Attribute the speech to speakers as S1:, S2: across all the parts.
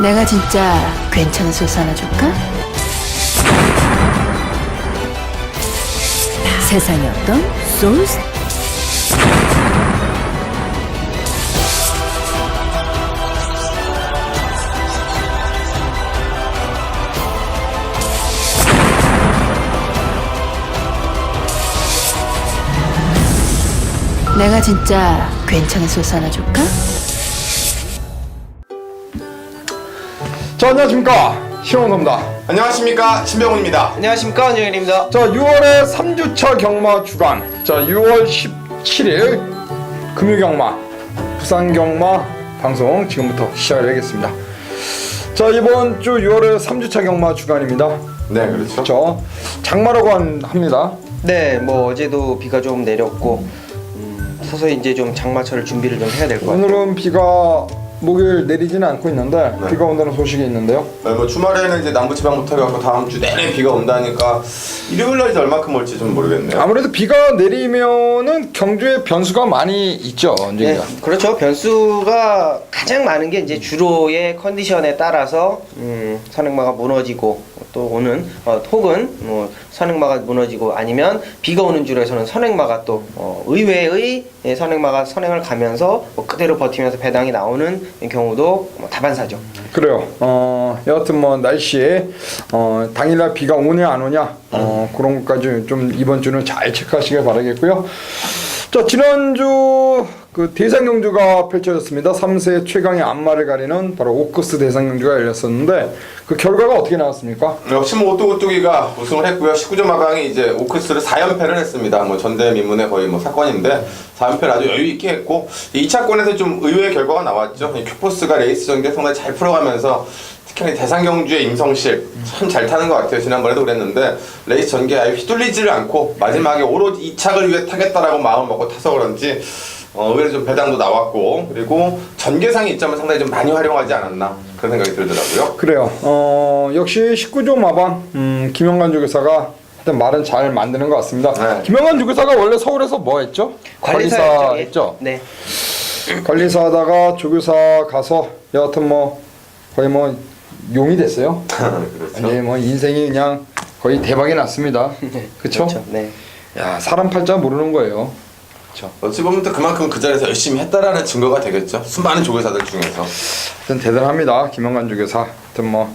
S1: 내가 진짜 괜찮은 소스 하나 줄까? 세상에 어떤 소스? 내가 진짜 괜찮은 소스 하나 줄까?
S2: 자, 안녕하십니까, 신원섭입니다.
S3: 안녕하십니까, 신병훈입니다.
S4: 안녕하십니까, 원정일입니다.
S2: 자, 6월의 3주차 경마 주간, 자 6월 17일 금요경마 부산경마 방송 지금부터 시작을 하겠습니다. 자, 이번 주 6월의 3주차 경마 주간입니다.
S3: 네, 그렇죠.
S2: 저 장마라고 합니다.
S4: 네, 뭐 어제도 비가 좀 내렸고 서서히 이제 좀 장마철 준비를 좀 해야 될 것 같아요.
S2: 오늘은 비가 목요일 내리지는 않고 있는데
S3: 네.
S2: 비가 온다는 소식이 있는데요.
S3: 네, 뭐 주말에는 이제 남부지방부터 해갖고 다음 주 내내 비가 온다니까 일요일날 이제 얼마큼 올지 좀 모르겠네요.
S2: 아무래도 비가 내리면은 경주에 변수가 많이 있죠, 언제.
S4: 네, 그렇죠. 변수가 가장 많은 게 이제 주로의 컨디션에 따라서 선행마가 무너지고 또 오는 혹은 뭐 선행마가 무너지고 아니면 비가 오는 주로에서는 선행마가 또 의외의 선행마가 선행을 가면서 뭐 그대로 버티면서 배당이 나오는 경우도 뭐 다반사죠.
S2: 그래요. 여하튼 뭐 날씨에 당일날 비가 오냐 안 오냐 그런 것까지 좀 이번 주는 잘 체크하시길 바라겠고요. 자, 지난주 그 대상경주가 펼쳐졌습니다. 3세 최강의 안마를 가리는 바로 오크스 대상경주가 열렸었는데 그 결과가 어떻게 나왔습니까?
S3: 역시 뭐 오뚜구뚜기가 우승을 했고요. 19조 마강이 이제 오크스를 4연패를 했습니다. 뭐 전대미문의 거의 뭐 사건인데 4연패를 아주 여유 있게 했고 2차권에서 좀 의외의 결과가 나왔죠. 큐포스가 레이스 전개 상당히 잘 풀어가면서 특히 대상경주의 임성실 참 잘 타는 것 같아요. 지난번에도 그랬는데 레이스 전개 아예 휘둘리지를 않고 마지막에 오로지 2착을 위해 타겠다라고 마음 먹고 타서 그런지 의외로 좀 배당도 나왔고 그리고 전개상의 이점을 상당히 좀 많이 활용하지 않았나 그런 생각이 들더라고요.
S2: 그래요. 역시 19조 마방 김영관 조교사가 하여튼 말은 잘 만드는 것 같습니다.
S3: 네.
S2: 김영관 조교사가 원래 서울에서 뭐 했죠? 관리사 했죠?
S4: 네.
S2: 관리사 하다가 조교사 가서 여하튼 뭐 거의 뭐 용이 됐어요.
S3: 그렇죠.
S2: 이제 뭐 인생이 그냥 거의 대박이 났습니다. 그쵸?
S4: 그렇죠. 네.
S2: 야, 사람 팔자 모르는 거예요. 그쵸?
S3: 어찌 보면 또 그만큼 그 자리에서 열심히 했다라는 증거가 되겠죠. 수많은 조교사들 중에서.
S2: 하여튼 대단합니다. 김영관 조교사. 하여튼 뭐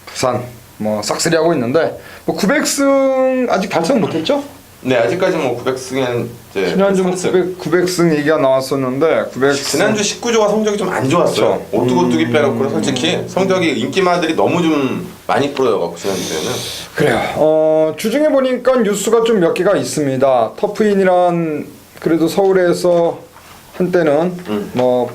S2: 부산 뭐 싹쓸이 하고 있는데 뭐 900승 아직 달성 못했죠?
S3: 네, 아직까지 뭐 900승은 이제
S2: 지난주 뭐
S3: 3승.
S2: 900승 얘기가 나왔었는데 900승
S3: 지난주 19조가 성적이 좀 안 좋았어요.
S2: 그렇죠.
S3: 오뚜구뚜기 빼놓고는 솔직히 성적이 인기마들이 너무 좀 많이 부러져갖고 지난주에는.
S2: 그래요. 주중에 보니까 뉴스가 좀 몇 개가 있습니다. 터프인이란 그래도 서울에서 한때는 뭐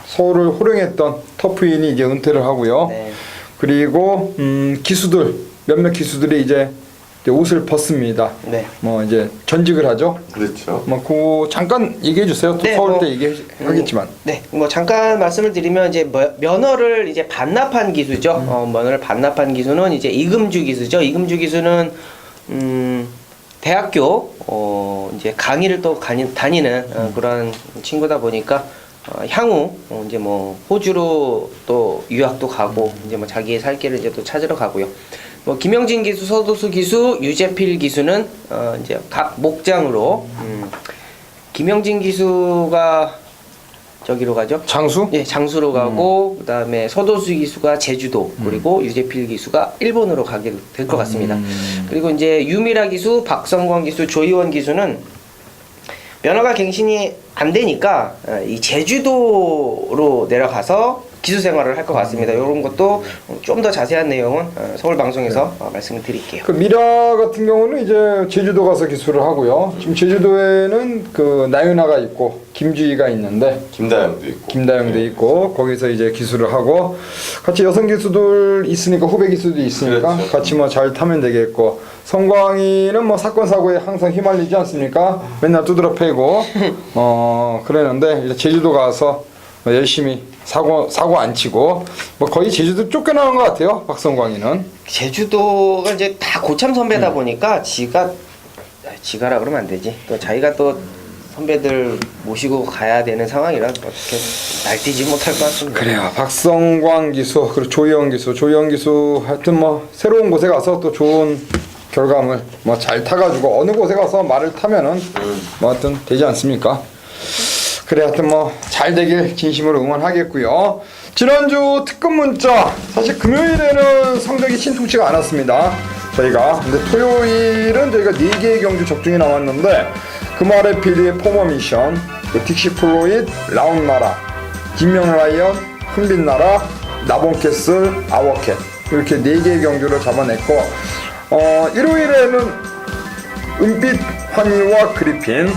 S2: 서울을 호령했던 터프인이 이제 은퇴를 하고요.
S4: 네.
S2: 그리고 기수들 몇몇 기수들이 이제 옷을 벗습니다.
S4: 네.
S2: 뭐 이제 전직을 하죠.
S3: 그렇죠.
S2: 뭐 그 잠깐 얘기해 주세요. 또
S4: 네,
S2: 서울
S4: 뭐,
S2: 때 얘기하겠지만.
S4: 네, 뭐 잠깐 말씀을 드리면 이제 면허를 이제 반납한 기수죠. 면허를 반납한 기수는 이제 이금주 기수죠. 이금주 기수는 대학교 이제 강의를 또 다니는 그런 친구다 보니까 향후 이제 뭐 호주로 또 유학도 가고 이제 뭐 자기의 살 길을 이제 또 찾으러 가고요. 뭐 김영진 기수, 서도수 기수, 유재필 기수는 이제 각 목장으로 김영진 기수가 저기로 가죠.
S2: 장수?
S4: 예, 장수로 가고 그다음에 서도수 기수가 제주도 그리고 유재필 기수가 일본으로 가게 될 것 같습니다. 그리고 이제 유미라 기수, 박성광 기수, 조희원 기수는 면허가 갱신이 안 되니까 이 제주도로 내려가서 기수 생활을 할 것 같습니다. 이런 것도 좀 더 자세한 내용은 서울 방송에서 말씀을 드릴게요.
S2: 그 미라 같은 경우는 이제 제주도 가서 기수를 하고요. 지금 제주도에는 그 나윤아가 있고 김주희가 있는데
S3: 김다영도 있고.
S2: 김다영도 있고 거기서 이제 기수를 하고 같이 여성 기수들 있으니까 후배 기수도 있으니까
S3: 그렇죠.
S2: 같이 뭐 잘 타면 되겠고 성광이는 뭐 사건 사고에 항상 휘말리지 않습니까? 맨날 두드러 패고 그러는데 이제 제주도 가서 뭐 열심히 사고 안 치고 뭐 거의 제주도 쫓겨나는 것 같아요. 박성광이는.
S4: 제주도가 이제 다 고참 선배다 보니까 지가라 그러면 안 되지. 또 자기가 또 선배들 모시고 가야 되는 상황이라 어떻게 날뛰지 못할 것 같습니다.
S2: 그래요. 박성광 기수 그리고 조희영 기수 하여튼 뭐 새로운 곳에 가서 또 좋은 결과물 뭐 잘 타가지고 어느 곳에 가서 말을 타면은 뭐 하여튼 되지 않습니까? 그래 하여튼 뭐 잘 되길 진심으로 응원하겠고요. 지난주 특급 문자 사실 금요일에는 성적이 신통치가 않았습니다. 저희가 근데 토요일은 저희가 4개의 경주 적중이 나왔는데 금아래 PD의 포머 미션, 그 딕시 플로잇, 라운나라, 김명라이언, 흥빛나라, 나본캐슬, 아워캣 이렇게 4개의 경주를 잡아냈고 일요일에는 은빛 환희와 그리핀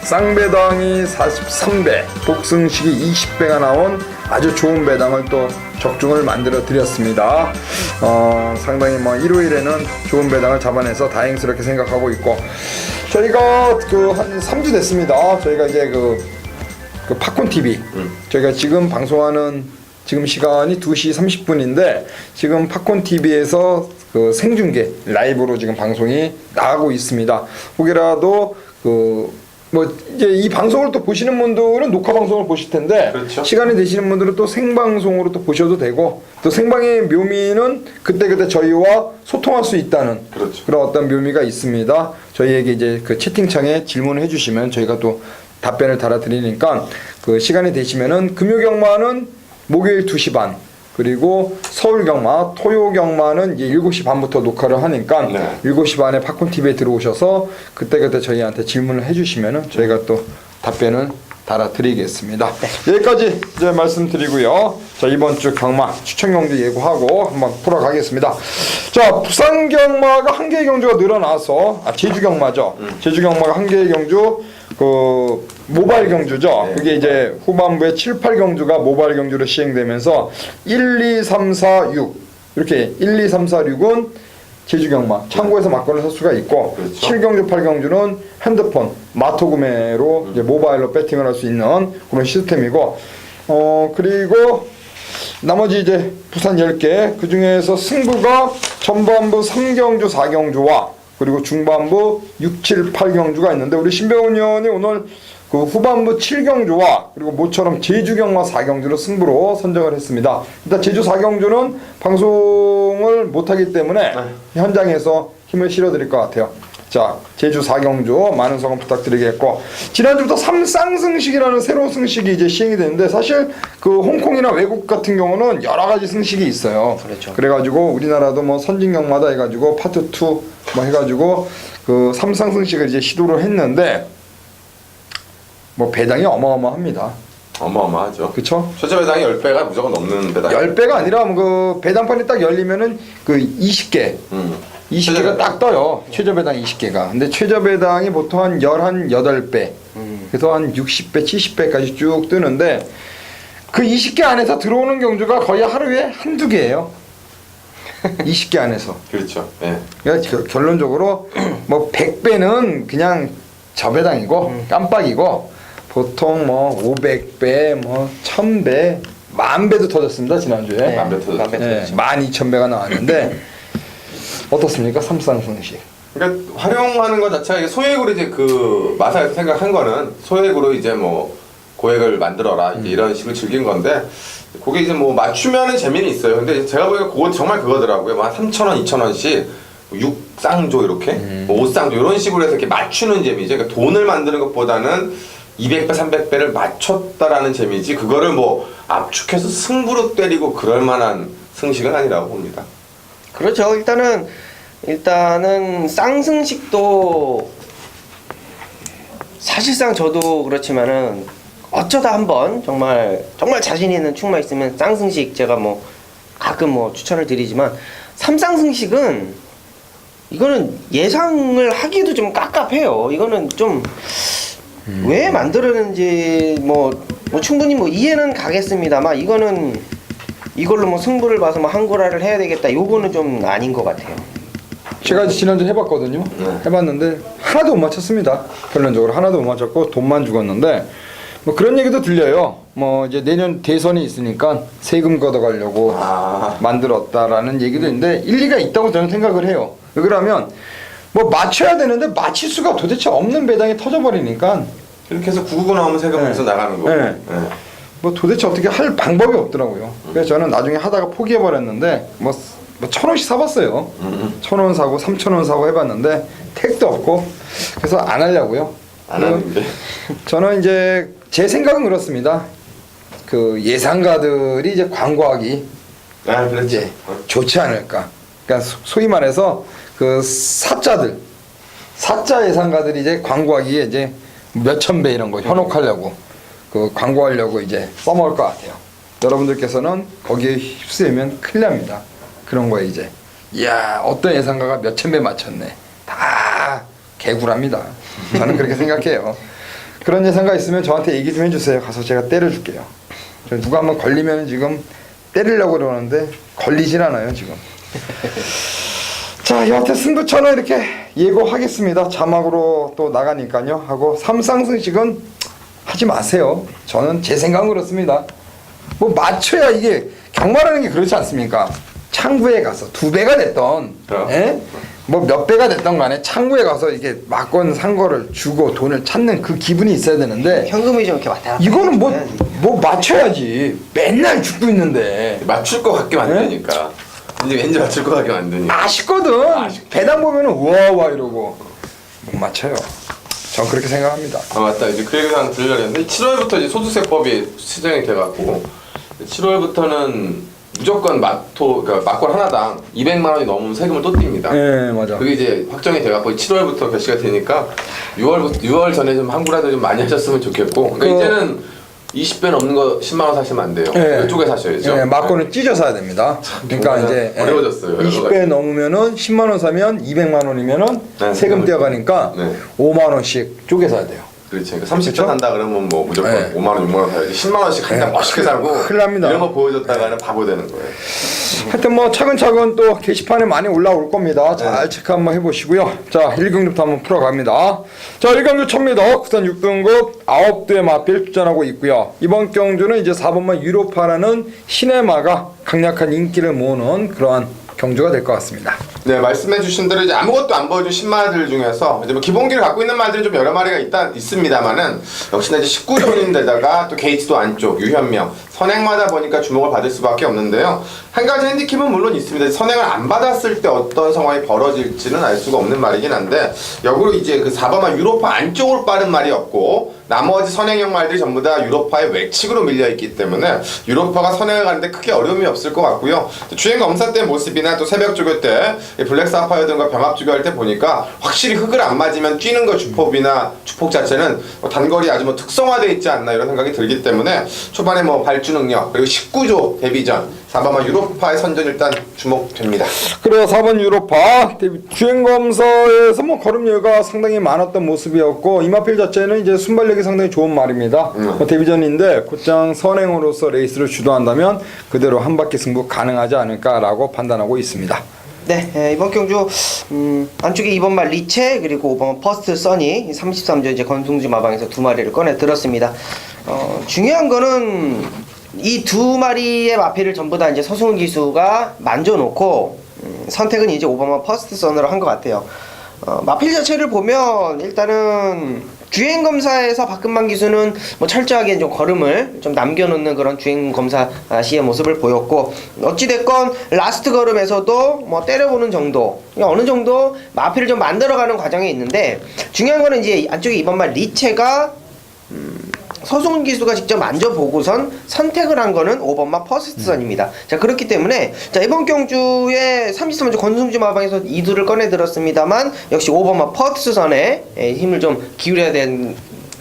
S2: 쌍배당이 43배, 복승식이 20배가 나온 아주 좋은 배당을 또 적중을 만들어 드렸습니다. 상당히 뭐 일요일에는 좋은 배당을 잡아내서 다행스럽게 생각하고 있고 저희가 한 3주 됐습니다. 저희가 이제 그 팝콘 TV 저희가 지금 방송하는 지금 시간이 2시 30분인데 지금 팝콘 TV에서 그 생중계 라이브로 지금 방송이 나가고 있습니다. 혹여라도 뭐 이제 이 방송을 또 보시는 분들은 녹화 방송을 보실 텐데
S3: 그렇죠.
S2: 시간이 되시는 분들은 또 생방송으로 또 보셔도 되고 또 생방의 묘미는 그때 저희와 소통할 수 있다는
S3: 그렇죠.
S2: 그런 어떤 묘미가 있습니다. 저희에게 이제 그 채팅창에 질문을 해주시면 저희가 또 답변을 달아드리니까 그 시간이 되시면은 금요 경마는 목요일 2시 반 그리고 서울 경마, 토요 경마는 이제 7시 반부터 녹화를 하니까
S3: 네.
S2: 7시 반에 팝콘 TV에 들어오셔서 그때 저희한테 질문을 해주시면은 저희가 또 답변을 달아드리겠습니다. 여기까지 이제 말씀드리고요. 자 이번 주 경마 추천 경주 예고하고 한번 풀어가겠습니다. 자 부산 경마가 한 개의 경주가 늘어나서 제주 경마죠. 제주 경마가 한 개의 경주 그 모바일 경주죠.
S3: 네.
S2: 그게 이제 후반부에 7, 8경주가 모바일 경주로 시행되면서 1, 2, 3, 4, 6 이렇게 1, 2, 3, 4, 6은 제주 경마 창고에서 막걸리 살 수가 있고
S3: 그렇죠.
S2: 7경주, 8경주는 핸드폰 마토 구매로 이제 모바일로 배팅을 할 수 있는 그런 시스템이고 그리고 나머지 이제 부산 10개 그 중에서 승부가 전반부 3경주, 4경주와 그리고 중반부 6, 7, 8경주가 있는데 우리 신병훈 의원이 오늘 그 후반부 7경주와 그리고 모처럼 제주 경마 4경주를 승부로 선정을 했습니다. 일단 제주 4경주는 방송을 못하기 때문에 현장에서 힘을 실어드릴 것 같아요. 자 제주 4경주 많은 성원 부탁드리겠고 지난주부터 3쌍승식이라는 새로운 승식이 이제 시행이 되는데 사실 그 홍콩이나 외국 같은 경우는 여러 가지 승식이 있어요.
S4: 그렇죠.
S2: 그래가지고 우리나라도 뭐 선진경마다 해가지고 파트 2 뭐 해가지고 그 3쌍승식을 이제 시도를 했는데 뭐 배당이 어마어마합니다.
S3: 어마어마하죠.
S2: 그쵸?
S3: 최저 배당이 10배가 무조건 넘는 배당.
S2: 10배가 아니라 그 배당판이 딱 열리면은 그 20개 20개가 딱 떠요. 최저 배당 20개가. 근데 최저 배당이 보통 한 8배. 그래서 한 60배, 70배까지 쭉 뜨는데 그 20개 안에서 들어오는 경주가 거의 하루에 한두 개예요. 20개 안에서.
S3: 그렇죠. 예.
S2: 그러니까 결론적으로 뭐 100배는 그냥 저배당이고 깜빡이고 보통 뭐 500배, 뭐 1000배, 10,000배도 터졌습니다 지난주에.
S4: 네,
S3: 10,000배 터졌죠.
S2: 네, 12,000배가 나왔는데 어떻습니까? 3쌍승식.
S3: 그러니까 활용하는 것 자체가 이게 소액으로 이제 그 마사에서 생각한 거는 소액으로 이제 뭐 고액을 만들어라 이제 이런 식으로 즐긴 건데 그게 이제 뭐 맞추면은 재미는 있어요. 근데 제가 보기에 그거 정말 그거더라고요. 뭐 한 3,000원, 2,000원씩 6쌍조 이렇게 뭐 5쌍조 이런 식으로 해서 이렇게 맞추는 재미죠. 그러니까 돈을 만드는 것보다는 200배, 300배를 맞췄다라는 재미지 그거를 뭐 압축해서 승부로 때리고 그럴 만한 승식은 아니라고 봅니다.
S4: 그렇죠. 일단은 쌍승식도 사실상 저도 그렇지만은 어쩌다 한번 정말 자신 있는 충마 있으면 쌍승식 제가 뭐 가끔 뭐 추천을 드리지만 3쌍승식은 이거는 예상을 하기도 좀 깝깝해요. 이거는 좀 왜 만들었는지 뭐 충분히 뭐 이해는 가겠습니다만 이거는 이걸로 뭐 승부를 봐서 뭐 한고라를 해야 되겠다. 요거는 좀 아닌 것 같아요.
S2: 제가 지난주 해봤거든요. 해봤는데 하나도 못 맞췄습니다. 결론적으로 하나도 못 맞췄고 돈만 죽었는데 뭐 그런 얘기도 들려요. 뭐 이제 내년 대선이 있으니까 세금 걷어가려고 만들었다라는 얘기도 있는데 일리가 있다고 저는 생각을 해요. 왜 그러면 뭐 맞춰야 되는데 맞힐 수가 도대체 없는 배당이 터져버리니까
S3: 이렇게 해서 999 나오면 세금 여기서 나가는 거고.
S2: 네. 뭐 도대체 어떻게 할 방법이 없더라고요. 그래서 저는 나중에 하다가 포기해버렸는데 뭐 1,000원씩 사봤어요. 1,000원 사고 3,000원 사고 해봤는데 택도 없고 그래서 안 하려고요.
S3: 안 하는데.
S2: 저는 이제 제 생각은 그렇습니다. 그 예상가들이 이제 광고하기
S3: 그렇지.
S2: 이제 좋지 않을까. 그러니까 소위 말해서 그 사자 예상가들이 이제 광고하기에 이제 몇천 배 이런 거 현혹하려고 그 광고하려고 이제 써먹을 것 같아요. 여러분들께서는 거기에 휩쓰이면 큰일 납니다. 그런 거에 이제 이야 어떤 예상가가 몇천 배 맞췄네. 다 개구랍니다. 저는 그렇게 생각해요. 그런 예상가 있으면 저한테 얘기 좀 해주세요. 가서 제가 때려줄게요. 누가 한번 걸리면 지금 때리려고 그러는데 걸리질 않아요 지금. 자 여하튼 승부처는 이렇게 예고하겠습니다. 자막으로 또 나가니까요 하고 삼상승식은 하지 마세요. 저는 제 생각은 그렇습니다. 뭐 맞춰야 이게 경마라는 게 그렇지 않습니까? 창구에 가서 2배가 됐던 뭐 몇 배가 됐던 간에 창구에 가서 이게 막건 산 거를 주고 돈을 찾는 그 기분이 있어야 되는데
S4: 현금이 좀 이렇게 왔다 갔다
S2: 이거는
S4: 해줘야지.
S2: 뭐 맞춰야지. 맨날 죽고 있는데
S3: 맞출 것 같게 만드니까. 이제 왠지 맞출 것 같게 만드니까.
S2: 아쉽거든. 배당 보면은 우와 이러고 못 맞춰요. 전 그렇게 생각합니다.
S3: 아 맞다. 이제 그 얘기를 하나 들으려고 했는데 7월부터 이제 소득세법이 시정이 돼갖고 7월부터는 무조건 그러니까 막골 하나당 200만 원이 넘으면 세금을 또 띱니다.
S2: 네 맞아.
S3: 그게 이제 확정이 돼갖고 7월부터 개시가 되니까 6월 전에 좀 한구라도 좀 많이 하셨으면 좋겠고. 그러니까 이제는 20배 넘는 거 10만 원 사시면 안 돼요.
S2: 네.
S3: 이쪽에 사셔야죠.
S2: 네, 막고는 찢어 사야 됩니다. 그러니까 이제
S3: 어려워졌어요.
S2: 20배 넘으면은 10만 원 사면 200만 원이면은
S3: 네,
S2: 세금 떼어가니까
S3: 네.
S2: 5만 원씩 쪼개 사야 돼요.
S3: 그렇지. 그러니까 30배
S2: 그쵸?
S3: 산다 그러면 뭐 무조건
S2: 네.
S3: 5만 원, 6만 원 사야지. 10만 원씩 한 장 멋있게 사고
S2: 큰일 납니다.
S3: 이런 거 보여줬다가는 바보 되는 거예요.
S2: 하여튼 뭐 차근차근 또 게시판에 많이 올라올 겁니다. 잘 체크 한번 해보시고요. 자 1경주부터 한번 풀어갑니다. 자 1경주 찹니다. 국산 6등급 9대 마필 출전하고 있고요. 이번 경주는 이제 4번마 유로파라는 시네마가 강력한 인기를 모으는 그러한 경주가 될 것 같습니다.
S3: 네, 말씀해주신 대로 이제 아무것도 안 보여준 신마들 중에서 이제 뭐 기본기를 갖고 있는 말들이 좀 여러 마리가 있습니다만은 역시나 이제 19존인데다가 또 게이트도 안쪽 유현명 선행마다 보니까 주목을 받을 수밖에 없는데요. 한 가지 핸디캡은 물론 있습니다. 선행을 안 받았을 때 어떤 상황이 벌어질지는 알 수가 없는 말이긴 한데 역으로 이제 그 4번마 유로파 안쪽으로 빠른 말이 없고 나머지 선행형 말들이 전부 다 유로파의 외측으로 밀려있기 때문에 유로파가 선행을 가는데 크게 어려움이 없을 것 같고요. 주행 검사 때 모습이나 또 새벽 조교 때 블랙 사파이어 등과 병합 조교할 때 보니까 확실히 흙을 안 맞으면 뛰는 거 주폭이나 주폭 자체는 단거리 아주 뭐 특성화되어 있지 않나 이런 생각이 들기 때문에 초반에 뭐 발주 능력 그리고 19조 데뷔전 4번마 유로파의 선전 일단 주목됩니다.
S2: 그래요. 4번 유로파 주행검사에서 뭐 걸음열가 상당히 많았던 모습이었고 이마필 자체는 이제 순발력이 상당히 좋은 말입니다. 데뷔전인데 곧장 선행으로서 레이스를 주도한다면 그대로 한 바퀴 승부 가능하지 않을까라고 판단하고 있습니다.
S4: 네, 이번 경주 안쪽에 2번 말 리체 그리고 5번 퍼스트 써니 33조 이제 건승주 마방에서 2마리를 꺼내 들었습니다. 중요한 거는 이 2마리의 마필을 전부 다 이제 서승훈 기수가 만져놓고 선택은 이제 5번만 퍼스트 선으로 한 것 같아요. 마필 자체를 보면 일단은 주행검사에서 박근만 기수는 뭐 철저하게 좀 걸음을 좀 남겨놓는 그런 주행검사 시의 모습을 보였고 어찌됐건 라스트 걸음에서도 뭐 때려보는 정도 어느 정도 마필을 좀 만들어가는 과정에 있는데 중요한 거는 이제 안쪽에 2번말 리체가 서승훈 기수가 직접 만져보고선 선택을 한 거는 5번마 퍼스트 선입니다. 자 그렇기 때문에 자 이번 경주에 33조 권승주 마방에서 2두를 꺼내 들었습니다만 역시 5번마 퍼스트 선에 힘을 좀 기울여야 되는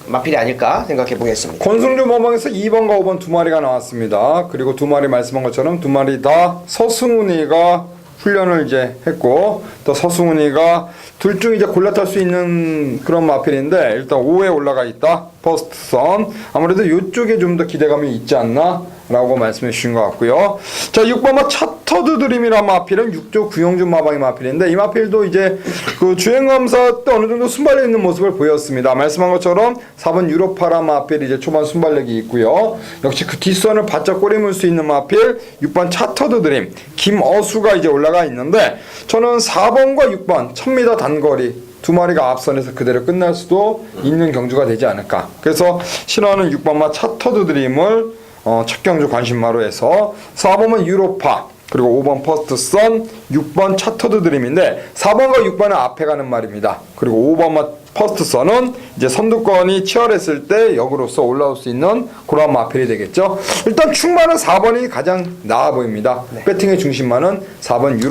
S4: 마필이 아닐까 생각해 보겠습니다.
S2: 권승주 마방에서 2번과 5번 2마리가 나왔습니다. 그리고 2마리 말씀한 것처럼 2마리 다 서승훈이가 훈련을 이제 했고 또 서승훈이가 둘 중 이제 골라 탈 수 있는 그런 마필인데 일단 5에 올라가 있다. 퍼스트 선 아무래도 이쪽에 좀 더 기대감이 있지 않나 라고 말씀해 주신 것 같고요. 자, 6번 차터드 드림이라는 마필은 6조 구영준 마방의 마필인데 이 마필도 이제 그 주행검사 때 어느 정도 순발력 있는 모습을 보였습니다. 말씀한 것처럼 4번 유로파라 마필이 이제 초반 순발력이 있고요. 역시 그 뒷선을 바짝 꼬리물 수 있는 마필 6번 차터드 드림 김어수가 이제 올라가 있는데 저는 4번과 6번 1000m 단거리 두 마리가 앞선에서 그대로 끝날 수도 있는 경주가 되지 않을까. 그래서 신화는 6번마 차터드 드림을 첫 경주 관심마로 해서 4번은 유로파 그리고 5번 퍼스트선 6번 차터드 드림인데 4번과 6번은 앞에 가는 말입니다. 그리고 5번만 퍼스트선은 이제 선두권이 치열했을 때 역으로서 올라올 수 있는 그런 마필이 되겠죠. 일단 충마는 4번이 가장 나아 보입니다. 배팅의 중심만은 4번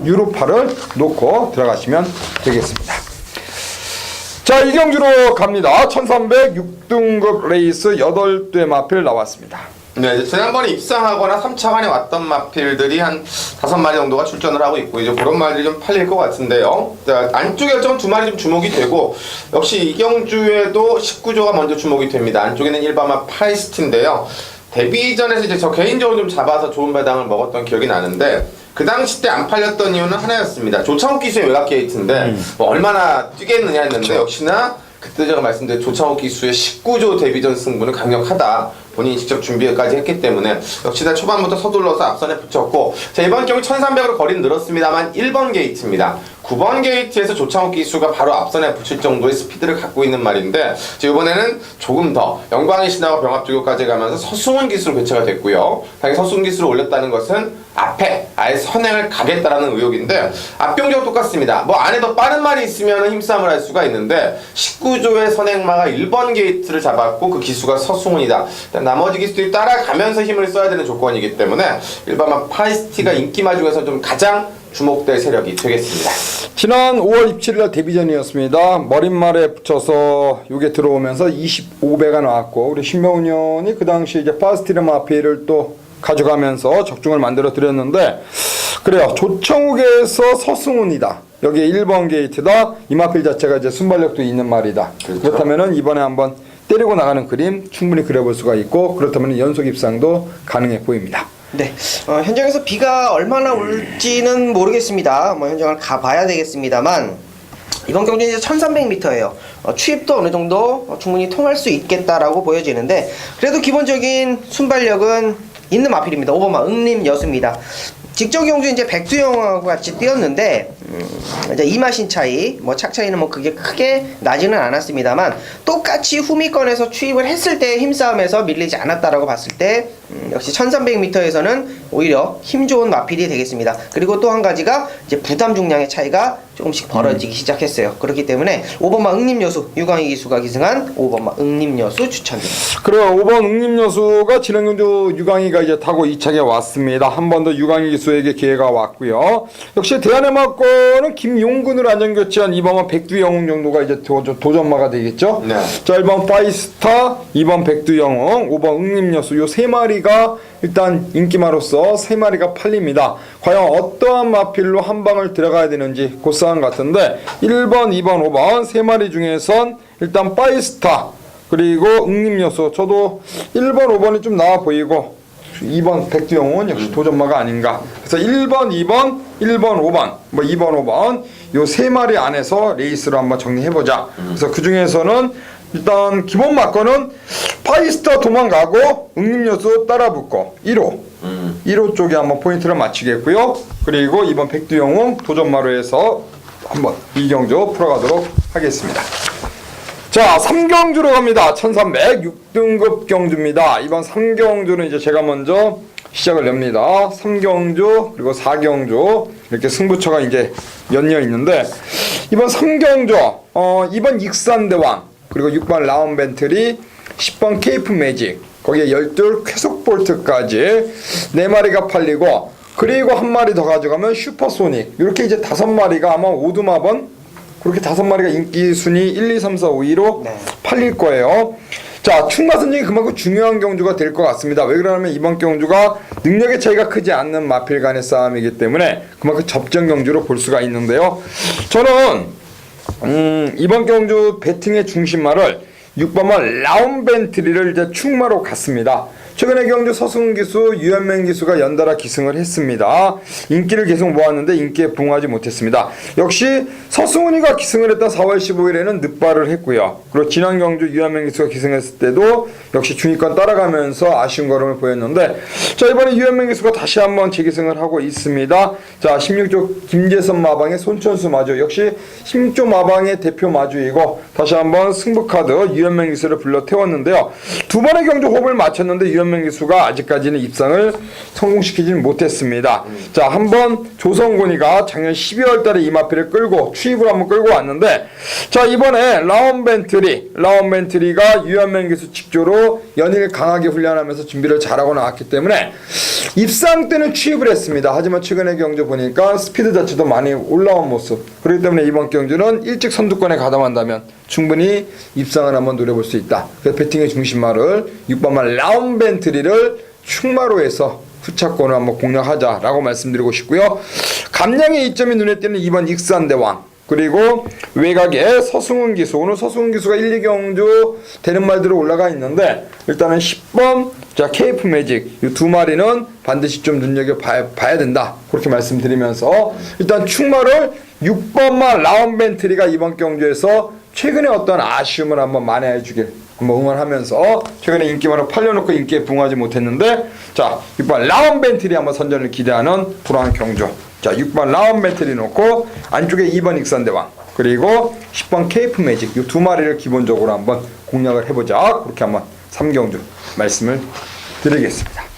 S2: 유로파를 놓고 들어가시면 되겠습니다. 자, 이 경주로 갑니다. 1306등급 레이스 8대 마필 나왔습니다.
S3: 네, 이제 지난번에 입상하거나 3차관에 왔던 마필들이 한 5마리 정도가 출전을 하고 있고 이제 그런 말들이 좀 팔릴 것 같은데요. 자, 안쪽 결정 2마리 좀 주목이 되고 역시 이 경주에도 19조가 먼저 주목이 됩니다. 안쪽에는 1번마 파이스트인데요. 데뷔전에서 이제 저 개인적으로 좀 잡아서 좋은 배당을 먹었던 기억이 나는데 그 당시 때 안 팔렸던 이유는 하나였습니다. 조창욱 기수의 외곽 게이트인데 뭐 얼마나 뛰겠느냐 했는데 역시나 그때 제가 말씀드린 조창욱 기수의 19조 데뷔전 승부는 강력하다. 본인이 직접 준비까지 했기 때문에 역시나 초반부터 서둘러서 앞선에 붙였고 자, 이번 경기 1300으로 거리는 늘었습니다만 1번 게이트입니다. 9번 게이트에서 조창욱 기수가 바로 앞선에 붙일 정도의 스피드를 갖고 있는 말인데 이번에는 조금 더 영광의 신하와 병합조교까지 가면서 서승훈 기수로 교체가 됐고요. 당연히 서승훈 기수를 올렸다는 것은 앞에 아예 선행을 가겠다라는 의욕인데 앞경주와 똑같습니다. 뭐 안에 더 빠른 말이 있으면 힘싸움을 할 수가 있는데 19조의 선행마가 1번 게이트를 잡았고 그 기수가 서승훈이다. 나머지 기수들이 따라가면서 힘을 써야 되는 조건이기 때문에 일반 파이스티가 인기마 중에서 좀 가장 주목될 세력이 되겠습니다.
S2: 지난 5월 27일 데뷔전이었습니다. 머릿말에 붙여서 이게 들어오면서 25배가 나왔고 우리 신명훈 형이 그 당시 이제 파스티르 마피를 또 가져가면서 적중을 만들어 드렸는데 그래요. 조청욱에서 서승훈이다. 여기에 1번 게이트다. 이 마필 자체가 이제 순발력도 있는 말이다.
S3: 그렇죠.
S2: 그렇다면은 이번에 한번 때리고 나가는 그림 충분히 그려볼 수가 있고 그렇다면 연속 입상도 가능해 보입니다.
S4: 네, 현장에서 비가 얼마나 올지는 모르겠습니다. 뭐 현장을 가봐야 되겠습니다만 이번 경기는 이제 1300m예요. 추입도 어느 정도 충분히 통할 수 있겠다라고 보여지는데 그래도 기본적인 순발력은 있는 마필입니다. 5번마 응림 여수입니다. 직전 경주 이제 백두영하고 같이 뛰었는데 이제 이마신 차이, 뭐 착 차이는 뭐 그게 크게 나지는 않았습니다만 똑같이 후미권에서 추입을 했을 때 힘싸움에서 밀리지 않았다라고 봤을 때 역시 1300m에서는 오히려 힘 좋은 마필이 되겠습니다. 그리고 또 한 가지가 이제 부담 중량의 차이가 조금씩 벌어지기 시작했어요. 그렇기 때문에 5번마 응림여수 유광희 기수가 기승한 5번마 응림여수 추천드립니다.
S2: 그래요. 5번 응림여수가 지난 경주 유광희가 이제 타고 2차게 왔습니다. 한 번 더 유광희 기수에게 기회가 왔고요. 역시 대한의 막권은 김용근으로 안전교체한 2번마 백두영웅 정도가 이제 도전마가 되겠죠.
S3: 네.
S2: 자, 1번 파이스타, 2번 백두영웅, 5번 응림여수 요 세 마리가 일단 인기마로서 세 마리가 팔립니다. 과연 어떠한 마필로 한 방을 들어가야 되는지 그 싸움 같은데 1번, 2번, 5번 세 마리 중에선 일단 파이스타 그리고 응림여수 저도 1번, 5번이 좀 나아 보이고 2번 백두영웅은 역시 도전마가 아닌가. 그래서 1번, 2번, 1번, 5번, 뭐 2번, 5번 요 세 마리 안에서 레이스로 한번 정리해보자. 그래서 그 중에서는 일단 기본 막건은 파이스타 도망가고 응림여수 따라붙고 1호 쪽에 한번 포인트를 맞추겠고요. 그리고 이번 백두영웅 도전마로 해서 한번 이경주 풀어가도록 하겠습니다. 자, 3경주로 갑니다. 1306등급 경주입니다. 이번 3경주는 이제 제가 먼저 시작을 냅니다. 3경주 그리고 4경주 이렇게 승부처가 이제 연이어 있는데 이번 3경주 이번 익산대왕 그리고 6번 라운벤트리 10번 케이프 매직 거기에 12 쾌속 볼트까지 4마리가 팔리고 그리고 한 마리 더 가져가면 슈퍼소닉 이렇게 이제 5마리가 아마 오두마번 그렇게 5마리가 인기 순위 1, 2, 3, 4, 5, 2로
S4: 네.
S2: 팔릴 거예요. 자, 충마 선정이 그만큼 중요한 경주가 될 것 같습니다. 왜 그러냐면 이번 경주가 능력의 차이가 크지 않는 마필 간의 싸움이기 때문에 그만큼 접전 경주로 볼 수가 있는데요. 저는 이번 경주 배팅의 중심마를 6번마 라운벤트리를 이제 충마로 갔습니다. 최근에 경주 서승훈 기수, 유현명 기수가 연달아 기승을 했습니다. 인기를 계속 모았는데 인기에 부응하지 못했습니다. 역시 서승훈이가 기승을 했던 4월 15일에는 늦발을 했고요. 그리고 지난 경주 유현명 기수가 기승했을 때도 역시 중위권 따라가면서 아쉬운 걸음을 보였는데, 자, 이번에 유현명 기수가 다시 한번 재기승을 하고 있습니다. 자, 16조 김재선 마방의 손천수 마주, 역시 16조 마방의 대표 마주이고 다시 한번 승부카드 유현명 기수를 불러 태웠는데요. 두 번의 경주 호흡을 맞췄는데 유현명 기수가 아직까지는 입상을 성공시키지는 못했습니다. 자, 한번 조성곤이가 작년 12월 달에 이 마필을 끌고 추입을 한번 끌고 왔는데, 자, 이번에 라온 벤트리가 유현명 기수 직조로 연일 강하게 훈련하면서 준비를 잘하고 나왔기 때문에 입상 때는 취입을 했습니다. 하지만 최근의 경주 보니까 스피드 자체도 많이 올라온 모습, 그렇기 때문에 이번 경주는 일찍 선두권에 가담한다면 충분히 입상을 한번 노려볼 수 있다. 그래서 배팅의 중심마를 6번만 라온 벤트리를 충마로해서 후차권을 한번 공략하자라고 말씀드리고 싶고요. 감량의 이점이 눈에 띄는 2번 익산대왕, 그리고 외곽에 서승훈 기수, 오늘 서승훈 기수가 1, 2경주 되는 말대로 올라가 있는데, 일단은 10번 자 케이프 매직, 이 두 마리는 반드시 좀 눈여겨봐야 된다, 그렇게 말씀드리면서 일단 충마를 6번만 라온 벤트리가 이번 경주에서 최근에 어떤 아쉬움을 한번 만회해 주길 한번 응원하면서, 최근에 인기 많아 팔려놓고 인기에 부응하지 못했는데, 자 6번 라온 벤트리 한번 선전을 기대하는 불황 경주. 자 6번 라온 벤트리 놓고 안쪽에 2번 익산대왕, 그리고 10번 케이프 매직, 이 두 마리를 기본적으로 한번 공략을 해보자, 그렇게 한번 3경주 말씀을 드리겠습니다.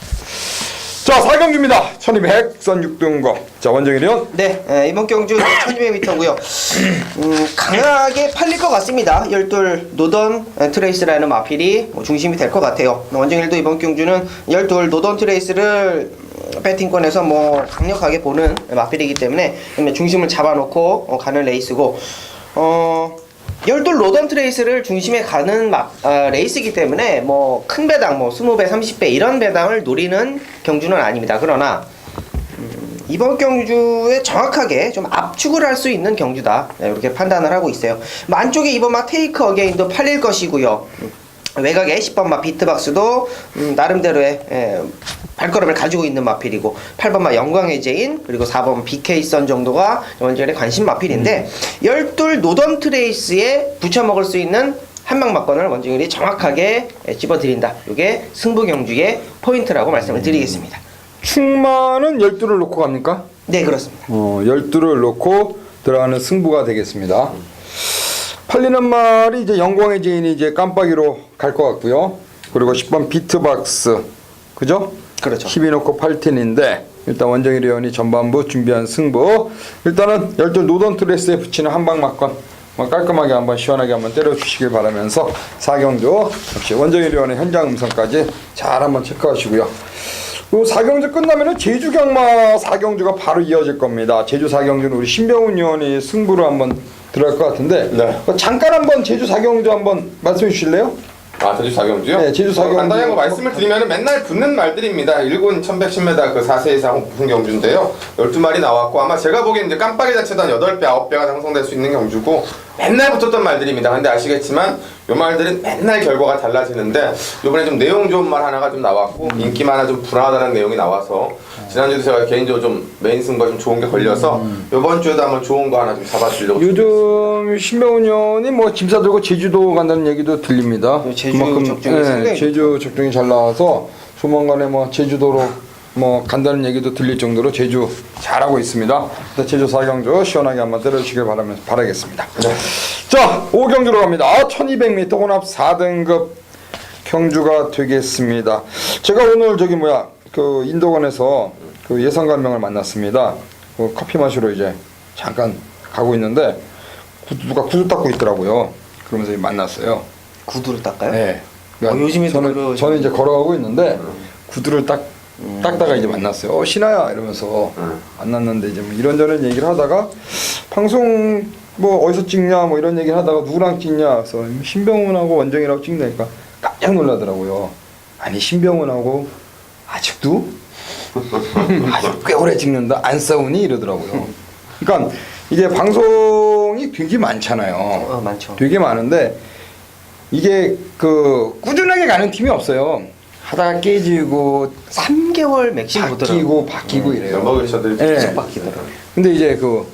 S2: 자, 4경주입니다. 1200선 6등급. 자, 원정일이요?
S4: 네, 이번 경주 1200m고요. 강하게 팔릴 것 같습니다. 12 노던 트레이스라는 마필이 중심이 될 것 같아요. 원정일도 이번 경주는 12 노던 트레이스를 배팅권에서 강력하게 보는 마필이기 때문에 중심을 잡아놓고 가는 레이스고, 12 로던 트레이스를 중심에 가는 레이스이기 때문에 큰 배당 20배 30배 이런 배당을 노리는 경주는 아닙니다. 그러나 이번 경주에 정확하게 좀 압축을 할 수 있는 경주다, 이렇게 판단을 하고 있어요. 안쪽에 이번 테이크 어게인도 팔릴 것이고요. 외곽에 10번 비트박스도 나름대로의 발걸음을 가지고 있는 마필이고, 8번 영광의 제인, 그리고 4번 BK선 정도가 원전의 관심 마필인데, 12 노던 트레이스에 붙여먹을 수 있는 한방막건을 원정일이 정확하게 집어드린다. 이게 승부 경주의 포인트라고 말씀을 드리겠습니다.
S2: 충마는 12를 놓고 갑니까?
S4: 네, 그렇습니다.
S2: 12를 놓고 들어가는 승부가 되겠습니다. 팔리는 말이 이제 영광의 제인이 이제 깜빡이로 갈 것 같고요. 그리고 10번 비트박스, 그죠?
S4: 그렇죠.
S2: 12 놓고 8텐인데, 일단 원정일 의원이 전반부 준비한 승부, 일단은 12 노던 트레스에 붙이는 한방막건 깔끔하게 한번 시원하게 한번 때려주시길 바라면서 4경주 역시 원정일 의원의 현장 음성까지 잘 한번 체크하시고요. 그 4경주 끝나면은 제주 경마 4경주가 바로 이어질 겁니다. 제주 4경주는 우리 신병훈 의원이 승부를 한번 들어갈 것 같은데,
S3: 네.
S2: 잠깐 한번 제주 4경주 한번 말씀해 주실래요?
S3: 제주 4경주요?
S2: 네, 제주 4경주.
S3: 간단히 한번 말씀을 드리면 맨날 붙는 말들입니다. 1군 1110m 그 4세 이상 우승 경주인데요. 12마리 나왔고, 아마 제가 보기엔 이제 깜빡이 자체도 한 8배, 9배가 형성될 수 있는 경주고, 맨날 붙었던 말들입니다. 근데 아시겠지만 요 말들은 맨날 결과가 달라지는데, 요번에 좀 내용 좋은 말 하나가 좀 나왔고, 인기만 하나 좀 불안하다는 내용이 나와서, 지난주에도 제가 개인적으로 좀 메인 승부가 좀 좋은 게 걸려서 요번 주에도 한번 좋은 거 하나 좀 잡아주려고.
S2: 요즘 신병훈 의원이 짐 싸들고 제주도 간다는 얘기도 들립니다.
S4: 제주 적중이 상당히
S2: 제주 적중이 잘 나와서 조만간에 제주도로 간다는 얘기도 들릴 정도로 제주 잘하고 있습니다. 제주 4경주 시원하게 한번 때려주시길 바라겠습니다.
S3: 네.
S2: 자, 5경주로 갑니다. 1200m 혼합 4등급 경주가 되겠습니다. 제가 오늘 그 인도관에서 그 예상관명을 만났습니다. 그 커피 마시러 이제 잠깐 가고 있는데 누가 구두 닦고 있더라고요. 그러면서 만났어요.
S4: 구두를 닦아요?
S2: 네.
S4: 요즘에도
S2: 저는 이제 걸어가고 있는데 구두를 닦다가 이제 만났어요. 신하야 이러면서 만났는데 이제 이런저런 얘기를 하다가 방송 어디서 찍냐 이런 얘기를 하다가 누구랑 찍냐 그래서 신병훈하고 원정이라고 찍으니까 깜짝 놀라더라고요. 아니 신병훈하고 아직도? 아직 꽤 오래 찍는다? 안 싸우니? 이러더라고요. 그러니까 이게 방송이 되게 많잖아요.
S4: 많죠.
S2: 되게 많은데 이게 꾸준하게 가는 팀이 없어요. 하다가 깨지고
S4: 3개월 맥심 보더라고요.
S2: 바뀌고 이래요.
S3: 멤버들이
S2: 네.
S3: 계속
S4: 바뀌더라고요.
S2: 근데 이제 그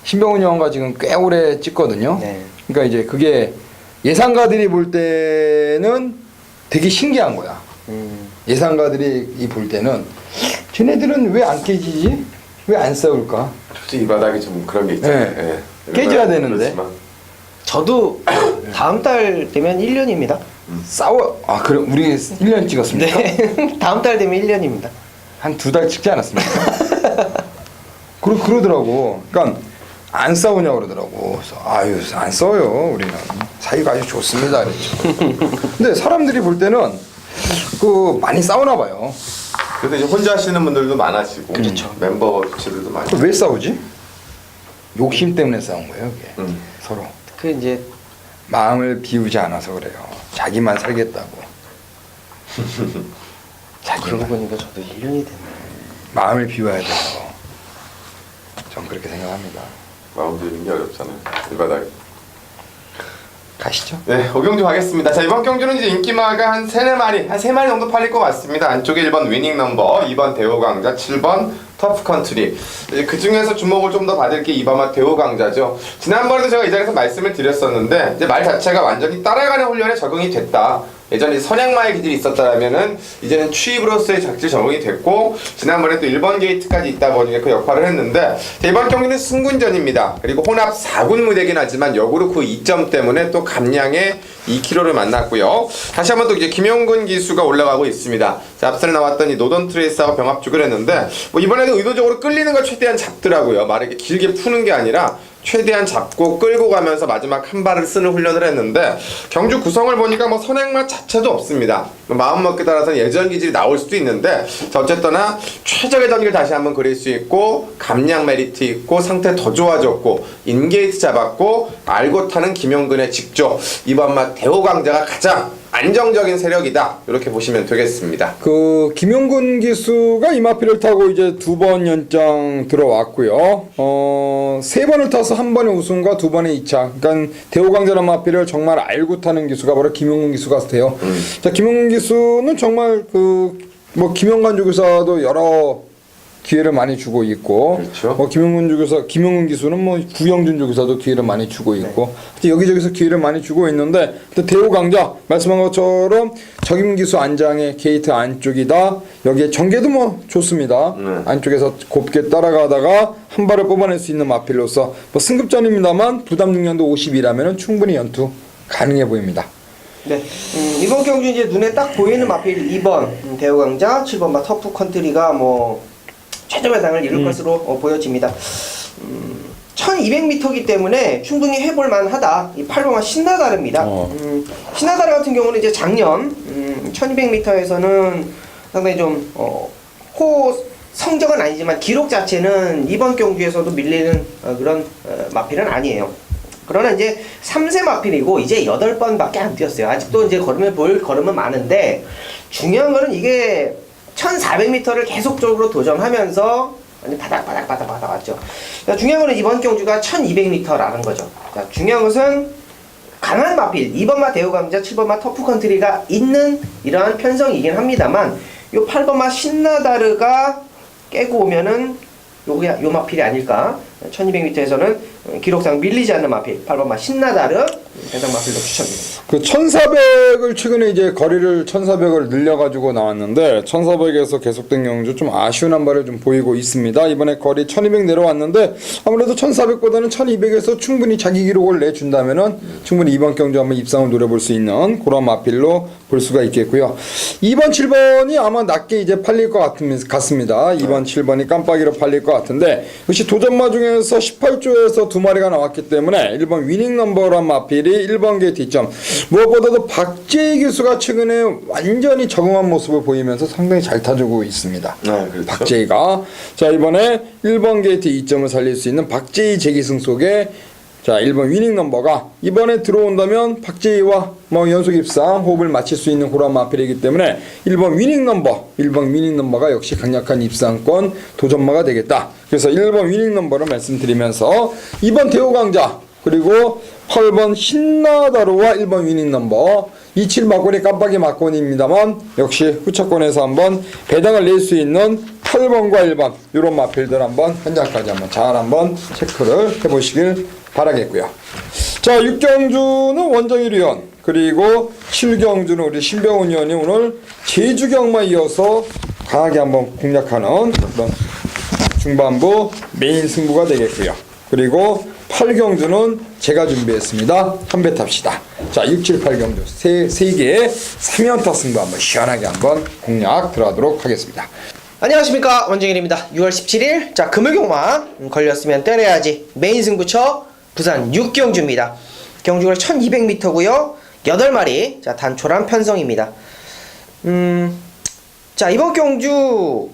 S2: 신병훈 형과 지금 꽤 오래 찍거든요.
S4: 네.
S2: 그러니까 이제 그게 예상가들이 볼 때는 되게 신기한 거야. 예상가들이 볼 때는 쟤네들은 왜 안 깨지지? 왜 안 싸울까?
S3: 솔직히 이 바닥이 좀 그런 게 있잖아요.
S2: 네.
S3: 예.
S2: 깨져야 되는데.
S3: 그렇지만.
S4: 저도 다음 달 되면 1년입니다.
S2: 싸워. 아, 그래 우리 1년 찍었습니까?
S4: 네. 다음 달 되면 1년입니다.
S2: 한 2달 찍지 않았습니까? 그러더라고. 그러니까 안 싸우냐고 그러더라고. 그래서 아유 안 싸워요 우리는 사이가 아주 좋습니다 그랬죠. 근데 사람들이 볼 때는 그 많이 싸우나 봐요.
S3: 그래도 이제 혼자 하시는 분들도 많아지고
S4: 그렇죠.
S3: 멤버 지들도 많이.
S2: 그 왜 싸우지? 욕심 때문에 싸운 거예요 그게. 서로
S4: 그 이제
S2: 마음을 비우지 않아서 그래요. 자기만 살겠다고.
S4: 그러고
S2: 자기만
S4: 보니까 저도 1년이 됐네요.
S2: 마음을 비워야 돼요. 전 그렇게 생각합니다.
S3: 마음 비우는 게 어렵잖아요. 이 바닥.
S2: 가시죠.
S3: 네, 오경주 가겠습니다. 자, 이번 경주는 이제 인기마가 한 3-4마리, 한 3마리 정도 팔릴 것 같습니다. 안쪽에 1번 위닝 넘버, 2번 대호강자, 7번 터프컨트리. 그 중에서 주목을 좀 더 받을 게 2번만 대호강자죠. 지난번에도 제가 이 자리에서 말씀을 드렸었는데, 이제 말 자체가 완전히 따라가는 훈련에 적응이 됐다. 예전에 선양마의 기질이 있었다라면은 이제는 추입으로서의 작질 적응이 됐고, 지난번에 또 1번 게이트까지 있다 보니까 그 역할을 했는데, 이번 경기는 승군전입니다. 그리고 혼합 4군 무대긴 하지만 역으로 그 2점 때문에 또 감량의 2km를 만났고요. 다시 한번 또 이제 김용근 기수가 올라가고 있습니다. 자, 앞서에 나왔던 이 노던 트레이스하고 병합죽을 했는데, 뭐 이번에도 의도적으로 끌리는 걸 최대한 잡더라고요. 말을 이렇게 길게 푸는 게 아니라 최대한 잡고 끌고 가면서 마지막 한 발을 쓰는 훈련을 했는데, 경주 구성을 보니까 뭐 선행마 자체도 없습니다. 마음먹기에 따라서는 예전 기질이 나올 수도 있는데, 자, 어쨌거나 최적의 전기를 다시 한번 그릴 수 있고, 감량 메리트 있고, 상태 더 좋아졌고, 인게이트 잡았고, 알고 타는 김용근의 직조, 이번 맛 대호강자가 가장 안정적인 세력이다, 이렇게 보시면 되겠습니다.
S2: 그 김용근 기수가 이 마필을 타고 이제 2번 연장 들어왔고요. 3번을 타서 한 번의 우승과 2번의 2차. 그러니까 대호강자란 마필을 정말 알고 타는 기수가 바로 김용근 기수 같아요. 자, 김용근 기수는 정말 그 뭐 김용관 주교사도 여러 기회를 많이 주고 있고,
S3: 그렇죠.
S2: 뭐 김용근 기수는 뭐 구영준 주교사도 기회를 많이 주고 있고, 여기저기서 기회를 많이 주고 있는데, 또 대호강자 말씀한 것처럼 적임 기수 안장의 게이트 안쪽이다. 여기에 전개도 뭐 좋습니다. 안쪽에서 곱게 따라가다가 한 발을 뽑아낼 수 있는 마필로서 뭐 승급전입니다만 부담 능력도 50이라면 충분히 연투 가능해 보입니다.
S4: 네. 이번 경주 이제 눈에 딱 보이는 마필 2번 대호강자, 7번 터프 컨트리가 뭐 최종 예상을 이룰 것으로 보여집니다. 1200m이기 때문에 충분히 해볼 만하다. 이 8번화 신나다르입니다. 신나다르 같은 경우는 이제 작년 1200m에서는 상당히 좀 성적은 아니지만 기록 자체는 이번 경주에서도 밀리는 그런 마필은 아니에요. 그러나 이제 3세 마필이고 이제 8번밖에 안 뛰었어요. 아직도 이제 걸음은 많은데, 중요한 거는 이게 1400m를 계속적으로 도전하면서 바닥 왔죠. 그러니까 중요한 거는 이번 경주가 1200m라는 거죠. 자, 중요한 것은 강한 마필 2번마 대호강자, 7번마 터프컨트리가 있는 이러한 편성이긴 합니다만, 요 8번마 신나다르가 깨고 오면은 요 마필이 아닐까. 1200m에서는 기록상 밀리지 않는 마필 8번마 신나다르 해당 마필로 추천드립니다.
S2: 그 1400을 최근에 이제 거리를 1400을 늘려가지고 나왔는데 1400에서 계속된 경주 좀 아쉬운 한 발을 좀 보이고 있습니다. 이번에 거리 1200 내려왔는데 아무래도 1400보다는 1200에서 충분히 자기 기록을 내준다면은 충분히 이번 경주 한번 입상을 노려볼 수 있는 그런 마필로 볼 수가 있겠고요. 2번 7번이 아마 낮게 이제 팔릴 것 같습니다. 2번 7번이 깜빡이로 팔릴 것 같은데, 역시 도전마 중에서 18조에서 2마리가 나왔기 때문에 1번 위닝 넘버란 마필이 1번계 뒷점. 무엇보다도 박재희 기수가 최근에 완전히 적응한 모습을 보이면서 상당히 잘 타주고 있습니다.
S3: 네, 그렇죠.
S2: 박재희가. 자, 이번에 1번 게이트 2점을 살릴 수 있는 박재희 재기승 속에 자, 1번 위닝 넘버가 이번에 들어온다면 박재희와 뭐 연속 입상 호흡을 맞출 수 있는 그런 마필이기 때문에 1번 위닝 넘버가 역시 강력한 입상권 도전마가 되겠다. 그래서 1번 위닝 넘버를 말씀드리면서 2번 대호강자 그리고 8번 신나다루와 1번 위닝 넘버 27 막걸리 깜빡이 막걸리입니다만 역시 후차권에서 한번 배당을 낼 수 있는 8번과 1번 이런 마필들 한번 현장까지 한번 잘 한번 체크를 해보시길 바라겠고요. 자, 6경주는 원정일 위원, 그리고 7경주는 우리 신병훈 위원이 오늘 제주경만 이어서 강하게 한번 공략하는 그런 중반부 메인 승부가 되겠고요. 그리고 8경주는 제가 준비했습니다. 한배 탑시다. 자, 6, 7, 8경주 세 개의 3연타 승부 한번 시원하게 한번 공략 들어가도록 하겠습니다.
S4: 안녕하십니까, 원정일입니다. 6월 17일 자 금요경마 걸렸으면 때려야지 메인 승부처 부산 6경주입니다. 경주가 1200m고요 8마리 자 단촐한 편성입니다. 자, 이번 경주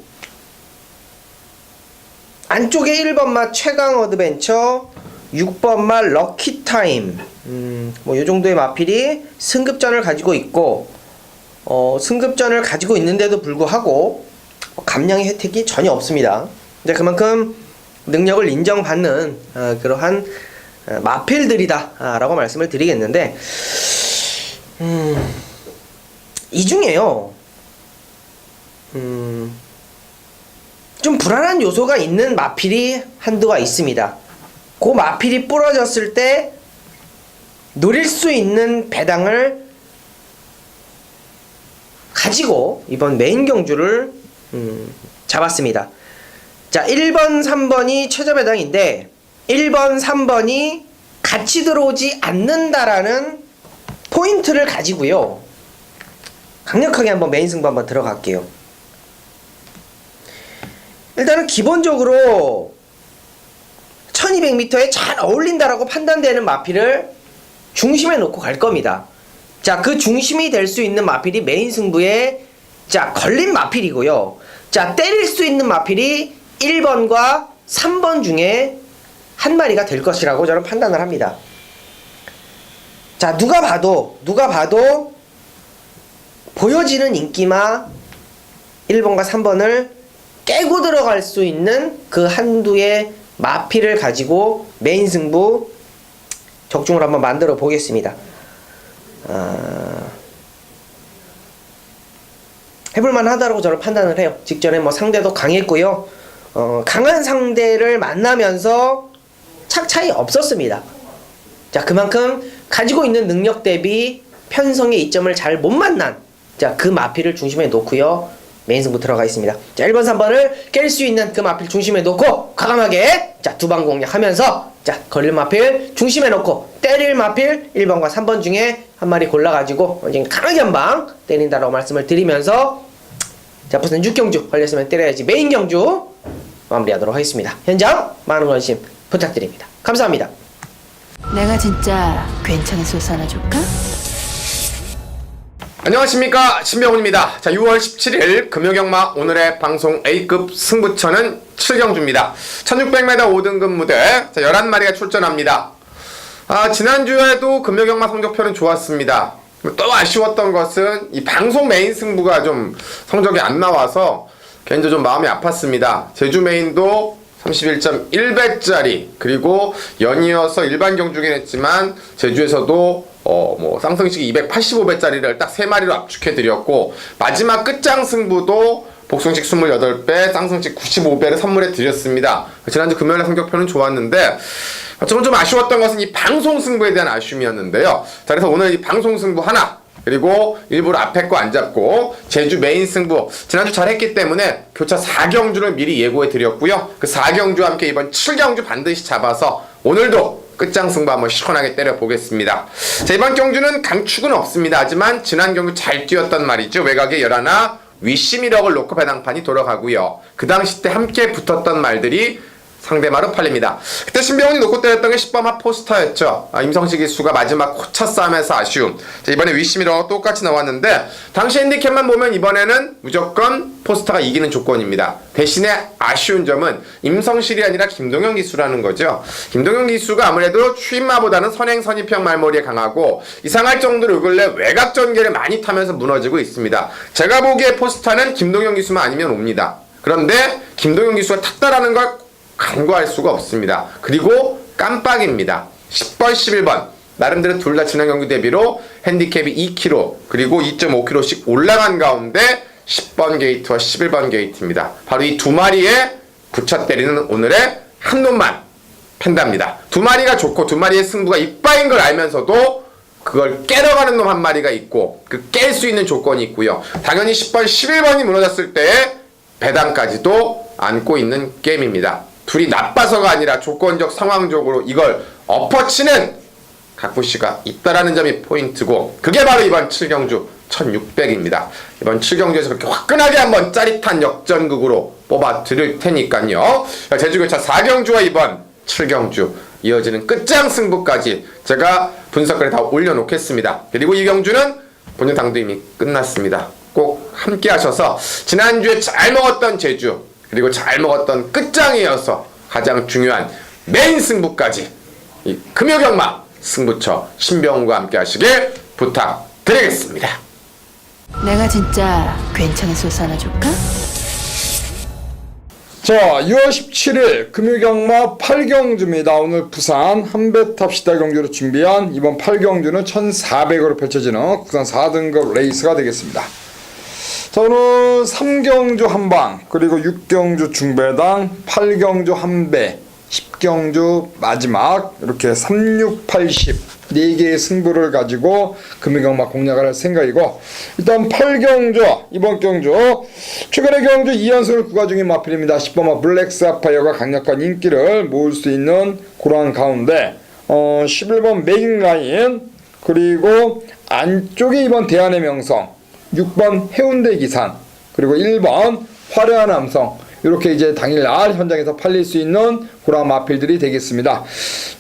S4: 안쪽에 1번마 최강 어드벤처, 6번마 럭키타임, 뭐 요정도의 마필이 승급전을 가지고 있고, 승급전을 가지고 있는데도 불구하고 감량의 혜택이 전혀 없습니다. 이제 그만큼 능력을 인정받는 그러한 마필들이다 라고 말씀을 드리겠는데, 이 중에요 좀 불안한 요소가 있는 마필이 한두가 있습니다. 그 마필이 부러졌을 때 노릴 수 있는 배당을 가지고 이번 메인 경주를 잡았습니다. 자, 1번, 3번이 최저 배당인데 1번, 3번이 같이 들어오지 않는다라는 포인트를 가지고요 강력하게 한번 메인 승부 한번 들어갈게요. 일단은 기본적으로 1200m에 잘 어울린다라고 판단되는 마필을 중심에 놓고 갈 겁니다. 자, 그 중심이 될 수 있는 마필이 메인 승부에 자 걸린 마필이고요. 자, 때릴 수 있는 마필이 1번과 3번 중에 한 마리가 될 것이라고 저는 판단을 합니다. 자, 누가 봐도 보여지는 인기마 1번과 3번을 깨고 들어갈 수 있는 그 한두의 마필을 가지고 메인 승부 적중을 한번 만들어 보겠습니다. 해볼만 하다라고 저는 판단을 해요. 직전에 뭐 상대도 강했고요. 강한 상대를 만나면서 착 차이 없었습니다. 자, 그만큼 가지고 있는 능력 대비 편성의 이점을 잘 못 만난 자, 그 마필을 중심에 놓고요 메인 승부 들어가 있습니다. 자, 1번, 3번을 깰 수 있는 그 마필 중심에 놓고 과감하게 자, 두 방 공략하면서 자, 걸릴 마필 중심에 놓고 때릴 마필 1번과 3번 중에 한 마리 골라가지고 강하게 한 방 때린다라고 말씀을 드리면서 자, 부산 6경주 걸렸으면 때려야지 메인 경주 마무리하도록 하겠습니다. 현장 많은 관심 부탁드립니다. 감사합니다.
S1: 내가 진짜 괜찮은 소스 하나 줄까?
S3: 안녕하십니까, 신병훈입니다. 자, 6월 17일 금요경마 오늘의 방송 A급 승부처는 7경주입니다. 1600m 5등급 무대 자, 11마리가 출전합니다. 지난주에도 금요경마 성적표는 좋았습니다. 또 아쉬웠던 것은 이 방송 메인 승부가 좀 성적이 안 나와서 개인적으로 좀 마음이 아팠습니다. 제주 메인도 31.1배짜리 그리고 연이어서 일반 경주긴 했지만 제주에서도 뭐 쌍성식 285배짜리를 딱 3마리로 압축해드렸고, 마지막 끝장 승부도 복숭식 28배, 쌍성식 95배를 선물해 드렸습니다. 지난주 금요일에 성적표는 좋았는데 저는 좀 아쉬웠던 것은 이 방송 승부에 대한 아쉬움이었는데요. 자, 그래서 오늘 이 방송 승부 하나, 그리고 일부러 앞에 거 안 잡고 제주 메인 승부 지난주 잘했기 때문에 교차 4경주를 미리 예고해 드렸고요. 그 4경주와 함께 이번 7경주 반드시 잡아서 오늘도 끝장 승부 한번 시원하게 때려보겠습니다. 자, 이번 경주는 강축은 없습니다. 하지만 지난 경주 잘 뛰었단 말이죠. 외곽에 11, 위시미력을 놓고 배당판이 돌아가고요. 그 당시 때 함께 붙었던 말들이 상대마로 팔립니다. 그때 신병훈이 놓고 때렸던 게 10번 핫포스터였죠. 임성식 기수가 마지막 코차 싸움에서 아쉬움. 자, 이번에 위시미러 똑같이 나왔는데 당시 핸디캡만 보면 이번에는 무조건 포스터가 이기는 조건입니다. 대신에 아쉬운 점은 임성실이 아니라 김동현 기수라는 거죠. 김동현 기수가 아무래도 추임마보다는 선행 선입형 말머리에 강하고 이상할 정도로 요 근래 외곽 전개를 많이 타면서 무너지고 있습니다. 제가 보기에 포스터는 김동현 기수만 아니면 옵니다. 그런데 김동현 기수가 탔다라는 걸 간과할 수가 없습니다. 그리고 깜빡입니다. 10번, 11번. 나름대로 둘 다 지난 경기 대비로 핸디캡이 2kg 그리고 2.5kg씩 올라간 가운데 10번 게이트와 11번 게이트입니다. 바로 이 두 마리에 붙여 때리는 오늘의 한 놈만 팬답니다. 두 마리가 좋고 두 마리의 승부가 이빠인 걸 알면서도 그걸 깨러 가는 놈 한 마리가 있고 그 깰 수 있는 조건이 있고요. 당연히 10번, 11번이 무너졌을 때 배당까지도 안고 있는 게임입니다. 둘이 나빠서가 아니라 조건적 상황적으로 이걸 엎어치는 각부씨가 있다라는 점이 포인트고 그게 바로 이번 7경주 1600입니다. 이번 7경주에서 그렇게 화끈하게 한번 짜릿한 역전극으로 뽑아 드릴 테니까요. 제주교차 4경주와 이번 7경주 이어지는 끝장 승부까지 제가 분석글에 다 올려놓겠습니다. 그리고 이 경주는 본연 당도 이미 끝났습니다. 꼭 함께 하셔서 지난주에 잘 먹었던 제주 그리고 잘 먹었던 끝장에 이어서 가장 중요한 메인 승부까지 이 금요경마 승부처 신병훈과 함께 하시길 부탁드리겠습니다.
S1: 내가 진짜 괜찮은 소스 하나 줄까?
S2: 자, 6월 17일 금요경마 8경주입니다. 오늘 부산 한배탑시다 경주로 준비한 이번 8경주는 1400으로 펼쳐지는 국산 4등급 레이스가 되겠습니다. 자, 오늘 3경주 한방, 그리고 6경주 중배당, 8경주 한배, 10경주 마지막 이렇게 3, 6, 80 4개의 승부를 가지고 금요경마 공략을 할 생각이고, 일단 8경주 이번 경주 최근의 경주 2연승을 구가 중인 마필입니다. 10번마 블랙사파이어가 강력한 인기를 모을 수 있는 그러한 가운데 11번 메인라인, 그리고 안쪽에 이번 대한의 명성, 6번 해운대 기산, 그리고 1번 화려한 남성, 이렇게 이제 당일날 현장에서 팔릴 수 있는 그런 마필들이 되겠습니다.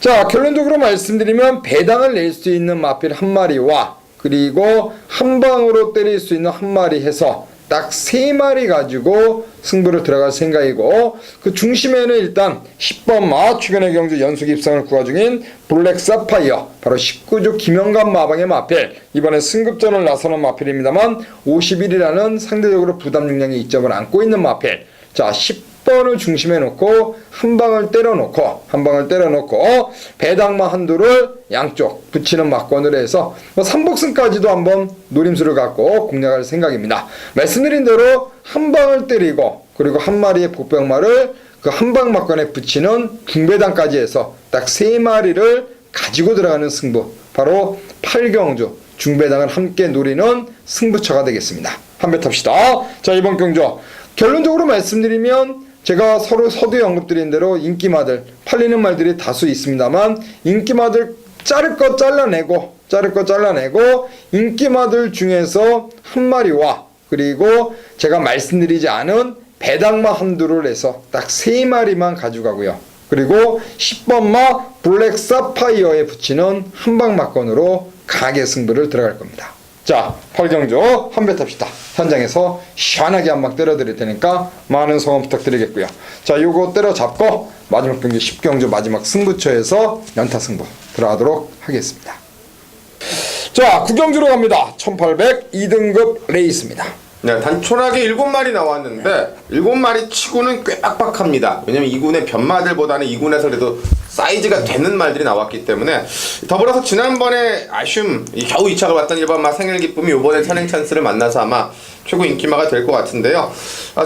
S2: 자, 결론적으로 말씀드리면 배당을 낼 수 있는 마필 한 마리와 그리고 한 방으로 때릴 수 있는 한 마리 해서 딱 3마리 가지고 승부를 들어갈 생각이고, 그 중심에는 일단 10번마 최근의 경주 연속 입상을 구가 중인 블랙 사파이어, 바로 19주 김영감 마방의 마필, 이번에 승급전을 나서는 마필입니다만 51이라는 상대적으로 부담 용량의 이점을 안고 있는 마필. 자, 10번을 중심에 놓고 한 방을 때려놓고 배당마 한두를 양쪽 붙이는 막권으로 해서 3복승까지도 한번 노림수를 갖고 공략할 생각입니다. 말씀드린 대로 한 방을 때리고 그리고 한 마리의 복병마를 그 한 방 막권에 붙이는 중배당까지 해서 딱 3마리를 가지고 들어가는 승부, 바로 8경주 중배당을 함께 노리는 승부처가 되겠습니다. 한배 탑시다. 자, 이번 경주 결론적으로 말씀드리면 제가 서두에 언급드린 대로 인기마들 팔리는 말들이 다수 있습니다만, 인기마들 자를 거 잘라내고 인기마들 중에서 한 마리와 그리고 제가 말씀드리지 않은 배당마 한두를 해서 딱 3마리만 가져가고요. 그리고 10번마 블랙 사파이어에 붙이는 한방 막건으로 강하게 승부를 들어갈 겁니다. 자, 8경주 한배 탑시다. 현장에서 시원하게 한 방 때려드릴 테니까 많은 성원 부탁드리겠고요. 자, 요거 때려잡고 마지막 경기 10경주 마지막 승부처에서 연타 승부 들어가도록 하겠습니다. 자, 9경주로 갑니다. 1800 2등급 레이스입니다.
S3: 네, 단촐하게 7마리 나왔는데 7마리 치고는 꽤 빡빡합니다. 왜냐면 2군의 변마들보다는 2군에서 그래도 사이즈가 되는 말들이 나왔기 때문에, 더불어서 지난번에 아쉬움, 겨우 2차가 왔던 1번마 생일기쁨이 이번에 선행 찬스를 만나서 아마 최고 인기마가 될 것 같은데요.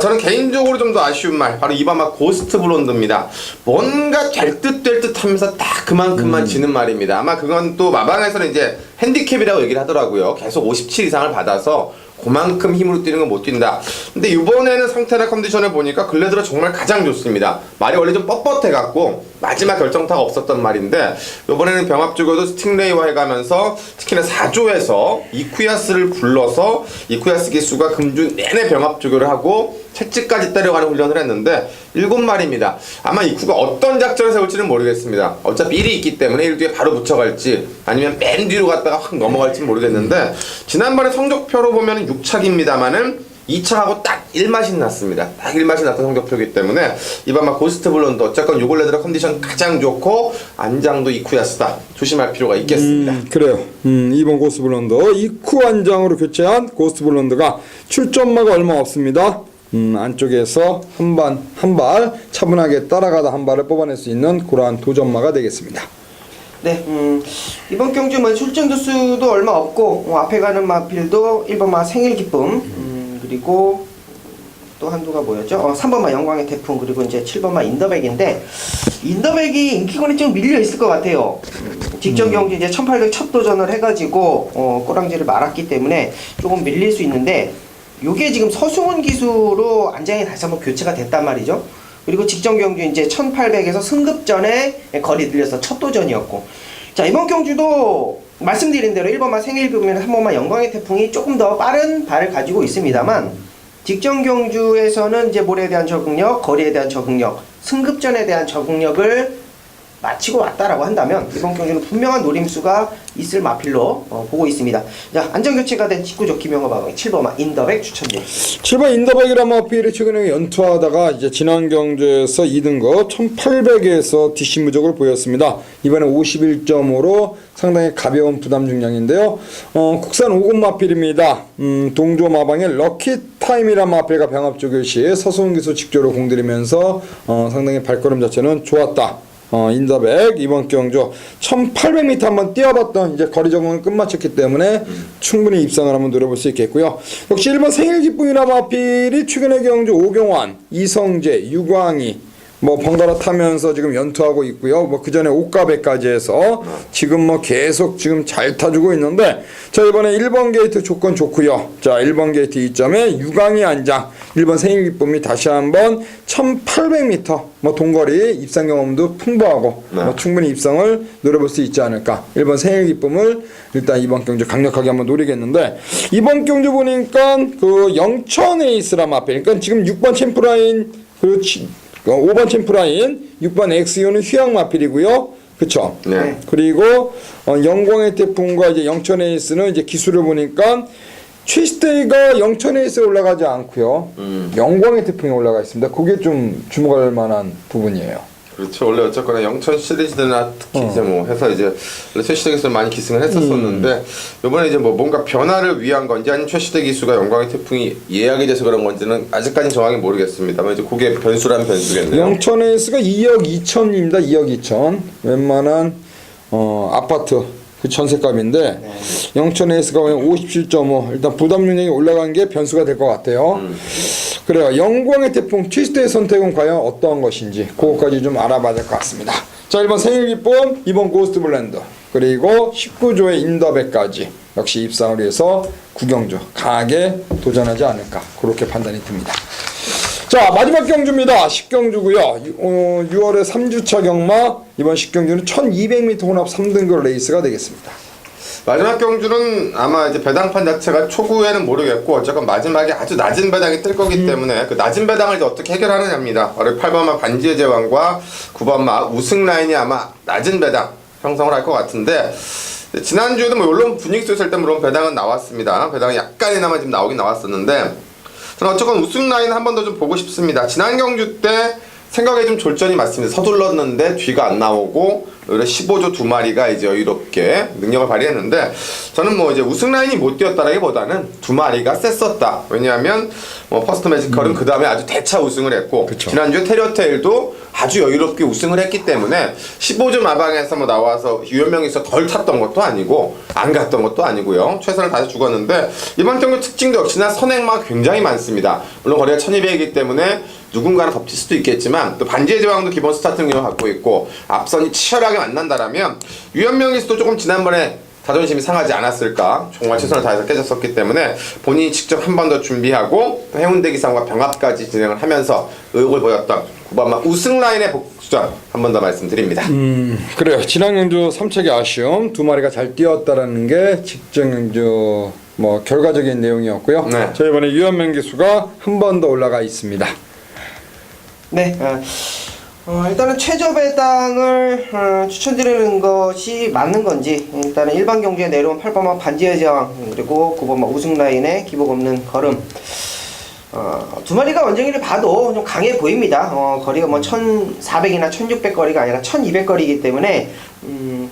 S3: 저는 개인적으로 좀 더 아쉬운 말, 바로 2번마 고스트 블론드입니다. 뭔가 될 듯 하면서 딱 그만큼만 지는 말입니다. 아마 그건 또 마방에서는 이제 핸디캡이라고 얘기를 하더라고요. 계속 57 이상을 받아서 그만큼 힘으로 뛰는 건 못 뛴다. 근데 이번에는 상태나 컨디션을 보니까 근래 들어 정말 가장 좋습니다. 말이 원래 좀 뻣뻣해갖고 마지막 결정타가 없었던 말인데, 이번에는 병합 쪽에도 스팅레이와 해가면서 특히나 4조에서 이쿠야스를 불러서 이쿠야스 기수가 금주 내내 병합 조교를 하고 채찍까지 때려가는 훈련을 했는데 7마리입니다. 아마 이쿠가 어떤 작전을 세울지는 모르겠습니다. 어차피 1이 있기 때문에 1 뒤에 바로 붙여갈지 아니면 맨 뒤로 갔다가 확 넘어갈지 모르겠는데, 지난번에 성적표로 보면 6착입니다만은 2차하고 딱 1맛이 났습니다. 딱 1맛이 났던 성적표이기 때문에 이번 막 고스트 블론도 어쨌건 요 근래 들어 컨디션 가장 좋고 안장도 이쿠야스다. 조심할 필요가 있겠습니다.
S2: 그래요. 이번 고스트 블론드 이쿠 안장으로 교체한 고스트 블론드가 출전마가 얼마 없습니다. 안쪽에서 한 발 차분하게 따라가다 한 발을 뽑아낼 수 있는 그러한 도전마가 되겠습니다.
S4: 네, 이번 경주 뭐 출전 두수도 얼마 없고 앞에 가는 마필도 1번마 생일 기쁨, 그리고 또 한두가 뭐였죠? 3번마 영광의 태풍, 그리고 이제 7번마 인더백인데 인더백이 인기권이 좀 밀려 있을 것 같아요. 직전 경주 이제 1800 첫 도전을 해가지고 꼬랑지를 말았기 때문에 조금 밀릴 수 있는데 요게 지금 서승훈 기수로 안장이 다시 한번 교체가 됐단 말이죠. 그리고 직전 경주 이제 1800에서 승급전에 거리 늘려서 첫 도전이었고, 자 이번 경주도 말씀드린 대로 1번마 생일 기쁨이나 3번마 영광의 태풍이 조금 더 빠른 발을 가지고 있습니다만 직전 경주에서는 이제 볼에 대한 적응력, 거리에 대한 적응력, 승급전에 대한 적응력을 마치고 왔다라고 한다면 이번 경주는 분명한 노림수가 있을 마필로 보고 있습니다. 자, 안전교체가 된 직구조 김영호 마방이 7번마 인더백 추천드립니다.
S2: 7번 인더백이란 마필이 최근에 연투하다가 이제 지난 경주에서 2등급 1800에서 뒷심부족을 보였습니다. 이번에 51점으로 상당히 가벼운 부담 중량인데요. 국산 5급 마필입니다. 동조 마방의 럭키타임이란 마필과 병합조교 시 서승훈 기수 직조로 공들이면서 상당히 발걸음 자체는 좋았다. 인더백 이번 경주 1800m 한번 뛰어봤던 이제 거리 적응을 끝마쳤기 때문에 충분히 입상을 한번 노려볼 수 있겠고요. 역시 1번 생일 기쁨이나 마필이 최근의 경주 오경환, 이성재, 유광희 뭐 번갈아 타면서 지금 연투하고 있고요. 뭐 그 전에 옷가배까지 해서 지금 뭐 계속 지금 잘 타주고 있는데, 자 이번에 1번 게이트 조건 좋고요. 자 1번 게이트 2점에 유광희 안장, 1번 생일 기쁨이 다시 한번 1800m 뭐 동거리 입상 경험도 풍부하고 뭐 충분히 입상을 노려볼 수 있지 않을까. 1번 생일 기쁨을 일단 이번 경주 강력하게 한번 노리겠는데, 이번 경주 보니까 그 영천 에이스라 마필, 그러니까 지금 6번 챔프라인 그 5번 챔프라인 6번 엑스유는 휘양 마필이고요. 그쵸?
S3: 네.
S2: 그리고 영광의 태풍과 이제 영천 에이스는 이제 기수를 보니까 최시대가 영천 에이스에 올라가지 않고요. 영광의 태풍에 올라가 있습니다. 그게 좀 주목할 만한 부분이에요.
S3: 그렇죠. 원래 어쨌거나 영천 시리즈나 특히 이제 뭐 해서 이제 원래 최시대 기수를 많이 기승을 했었었는데 이번에 이제 뭐 뭔가 변화를 위한 건지 아니면 최시대 기수가 영광의 태풍이 예약이 돼서 그런 건지는 아직까지 정확히 모르겠습습니다만 이제 그게 변수라면 변수겠네요.
S2: 영천 에이스가 2억 2천입니다. 2억 2천. 웬만한 아파트 그 전세값인데 영천 에이스가 57.5 일단 부담 능력이 올라간 게 변수가 될 것 같아요. 그래요. 영광의 태풍 최시대의 선택은 과연 어떠한 것인지 그것까지 좀 알아봐야 될 것 같습니다. 자 1번 생일 기쁨, 2번 고스트 블렌더, 그리고 19조의 인더백까지 역시 입상을 위해서 구경주 강하게 도전하지 않을까 그렇게 판단이 듭니다. 자 마지막 경주입니다. 10경주고요. 6월에 3주차 경마, 이번 10경주는 1200m 혼합 3등급 레이스가 되겠습니다.
S3: 마지막 경주는 아마 이제 배당판 자체가 초구에는 모르겠고 어쨌건 마지막에 아주 낮은 배당이 뜰 거기 때문에 그 낮은 배당을 이제 어떻게 해결하느냐입니다. 어제 8번마 반지의 제왕과 9번마 우승 라인이 아마 낮은 배당 형성을 할 것 같은데, 지난주에도 뭐 물론 분위기 쏘실 때 물론 배당은 나왔습니다. 배당이 약간이나마 지금 나오긴 나왔었는데 저는 어쨌건 우승 라인 한 번 더 좀 보고 싶습니다. 지난 경주 때 생각에 좀 졸전이 맞습니다. 서둘렀는데 뒤가 안 나오고 오히려 15조 두 마리가 이제 여유롭게 능력을 발휘했는데, 저는 뭐 이제 우승 라인이 못 뛰었다라기보다는 두 마리가 셌었다. 왜냐하면 뭐 퍼스트 매지컬은 그 다음에 아주 대차 우승을 했고,
S2: 그쵸.
S3: 지난주에 테리어테일도 아주 여유롭게 우승을 했기 때문에 15조 마방에서 뭐 나와서 유연명에서 덜 탔던 것도 아니고 안 갔던 것도 아니고요. 최선을 다해 죽었는데, 이번 경기 특징도 역시나 선행마가 굉장히 많습니다. 물론 거리가 1200이기 때문에 누군가는 덮칠 수도 있겠지만 또 반지의 제왕도 기본 스타트 능력을 갖고 있고 앞선이 치열하게 만난다라면 유연명에서도 조금 지난번에 자존심이 상하지 않았을까. 정말 최선을 다해서 깨졌었기 때문에 본인이 직접 한 번 더 준비하고 해운대 기상과 병합까지 진행을 하면서 의욕을 보였던 9번마 우승 라인의 복수전 한 번 더 말씀드립니다.
S2: 그래요. 지난 경주 3착의 아쉬움, 두 마리가 잘 뛰었다라는 게 직전 경주 뭐 결과적인 내용이었고요.
S3: 네.
S2: 자 이번에 유연명 기수가 한 번 더 올라가 있습니다.
S4: 네, 일단은 최저 배당을 추천드리는 것이 맞는 건지, 일단은 일반 경주에 내려온 8번마 반지의 제왕 그리고 9번마 우승 라인의 기복 없는 걸음, 두 마리가 원정이를 봐도 좀 강해 보입니다. 거리가 뭐 1400이나 1600 거리가 아니라 1200 거리이기 때문에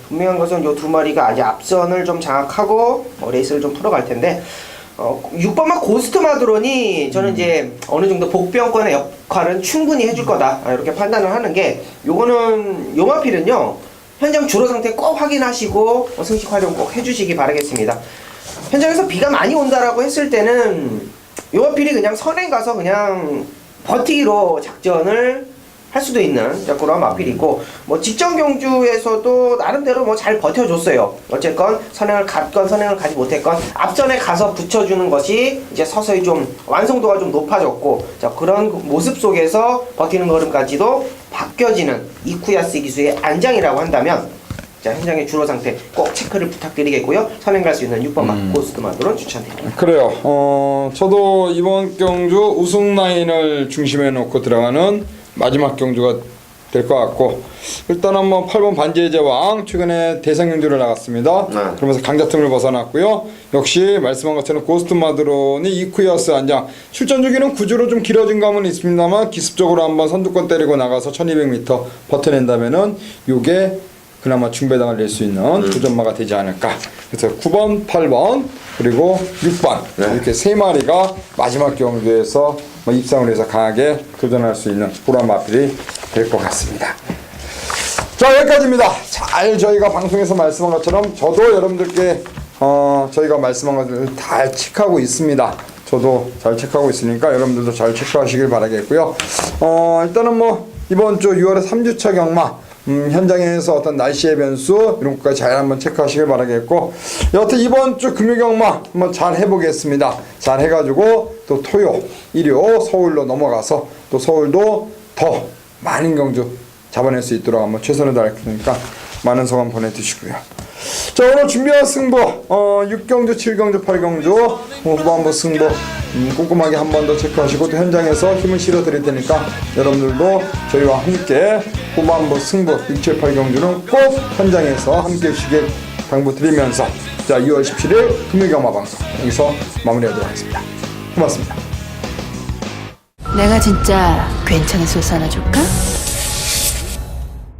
S4: 분명한 것은 이 두 마리가 아직 앞선을 좀 장악하고 레이스를 좀 풀어갈 텐데, 6번마 고스트 마드론이 저는 이제 어느 정도 복병권의 역할은 충분히 해줄 거다 이렇게 판단을 하는 게, 요거는 요마필은요 현장 주로 상태 꼭 확인하시고 승식 활용 꼭 해주시기 바라겠습니다. 현장에서 비가 많이 온다라고 했을 때는 요어필이 그냥 선행 가서 그냥 버티기로 작전을 할 수도 있는 그런 마필이고, 뭐 직전 경주에서도 나름대로 뭐 잘 버텨줬어요. 어쨌건 선행을 갔건 선행을 가지 못했건 앞전에 가서 붙여주는 것이 이제 서서히 좀 완성도가 좀 높아졌고, 자 그런 모습 속에서 버티는 걸음까지도 바뀌어지는 이쿠야스 기수의 안장이라고 한다면, 자 현장의 주로 상태 꼭 체크를 부탁드리겠고요. 선행 갈 수 있는 6번 마 고스트 마드론 추천드립니다.
S2: 그래요. 저도 이번 경주 우승 라인을 중심에 놓고 들어가는 마지막 경주가 될 것 같고, 일단은 뭐 8번 반지의 제왕 최근에 대상 경주를 나갔습니다.
S3: 네.
S2: 그러면서 강자틈을 벗어났고요. 역시 말씀한 것처럼 고스트 마드론이 이쿠야스 안장 출전 주기는 구주로 좀 길어진 감은 있습니다만 기습적으로 한번 선두권 때리고 나가서 1200m 버텨낸다면은 요게 그나마 중배당을 낼 수 있는 도전마가 되지 않을까. 그래서 9번, 8번 그리고 6번 이렇게 세 마리가 마지막 경주에서 입상을 해서 강하게 도전할 수 있는 그런 마필이 될 것 같습니다. 자, 여기까지입니다. 잘 저희가 방송에서 말씀한 것처럼 저도 여러분들께 저희가 말씀한 것을 다 체크하고 있습니다. 저도 잘 체크하고 있으니까 여러분들도 잘 체크하시길 바라겠고요. 일단은 뭐 이번 주 6월에 3주차 경마 현장에서 어떤 날씨의 변수 이런 것까지 잘 한번 체크하시길 바라겠고, 여하튼 이번 주 금요경마 한번 잘 해보겠습니다. 잘 해가지고 또 토요, 일요 서울로 넘어가서 또 서울도 더 많은 경주 잡아낼 수 있도록 한번 최선을 다할 테니까 많은 소감 보내주시고요. 자, 오늘 준비한 승부 6경주, 7경주, 8경주 후반부 승부 꼼꼼하게 한 번 더 체크하시고 또 현장에서 힘을 실어 드릴 테니까 여러분들도 저희와 함께 후반부 승부 6, 7, 8경주는 꼭 현장에서 함께 해주시길 당부드리면서, 자 2월 17일 금요경마 방송 여기서 마무리하도록 하겠습니다. 고맙습니다.
S1: 내가 진짜 괜찮은 소스 하나 줄까?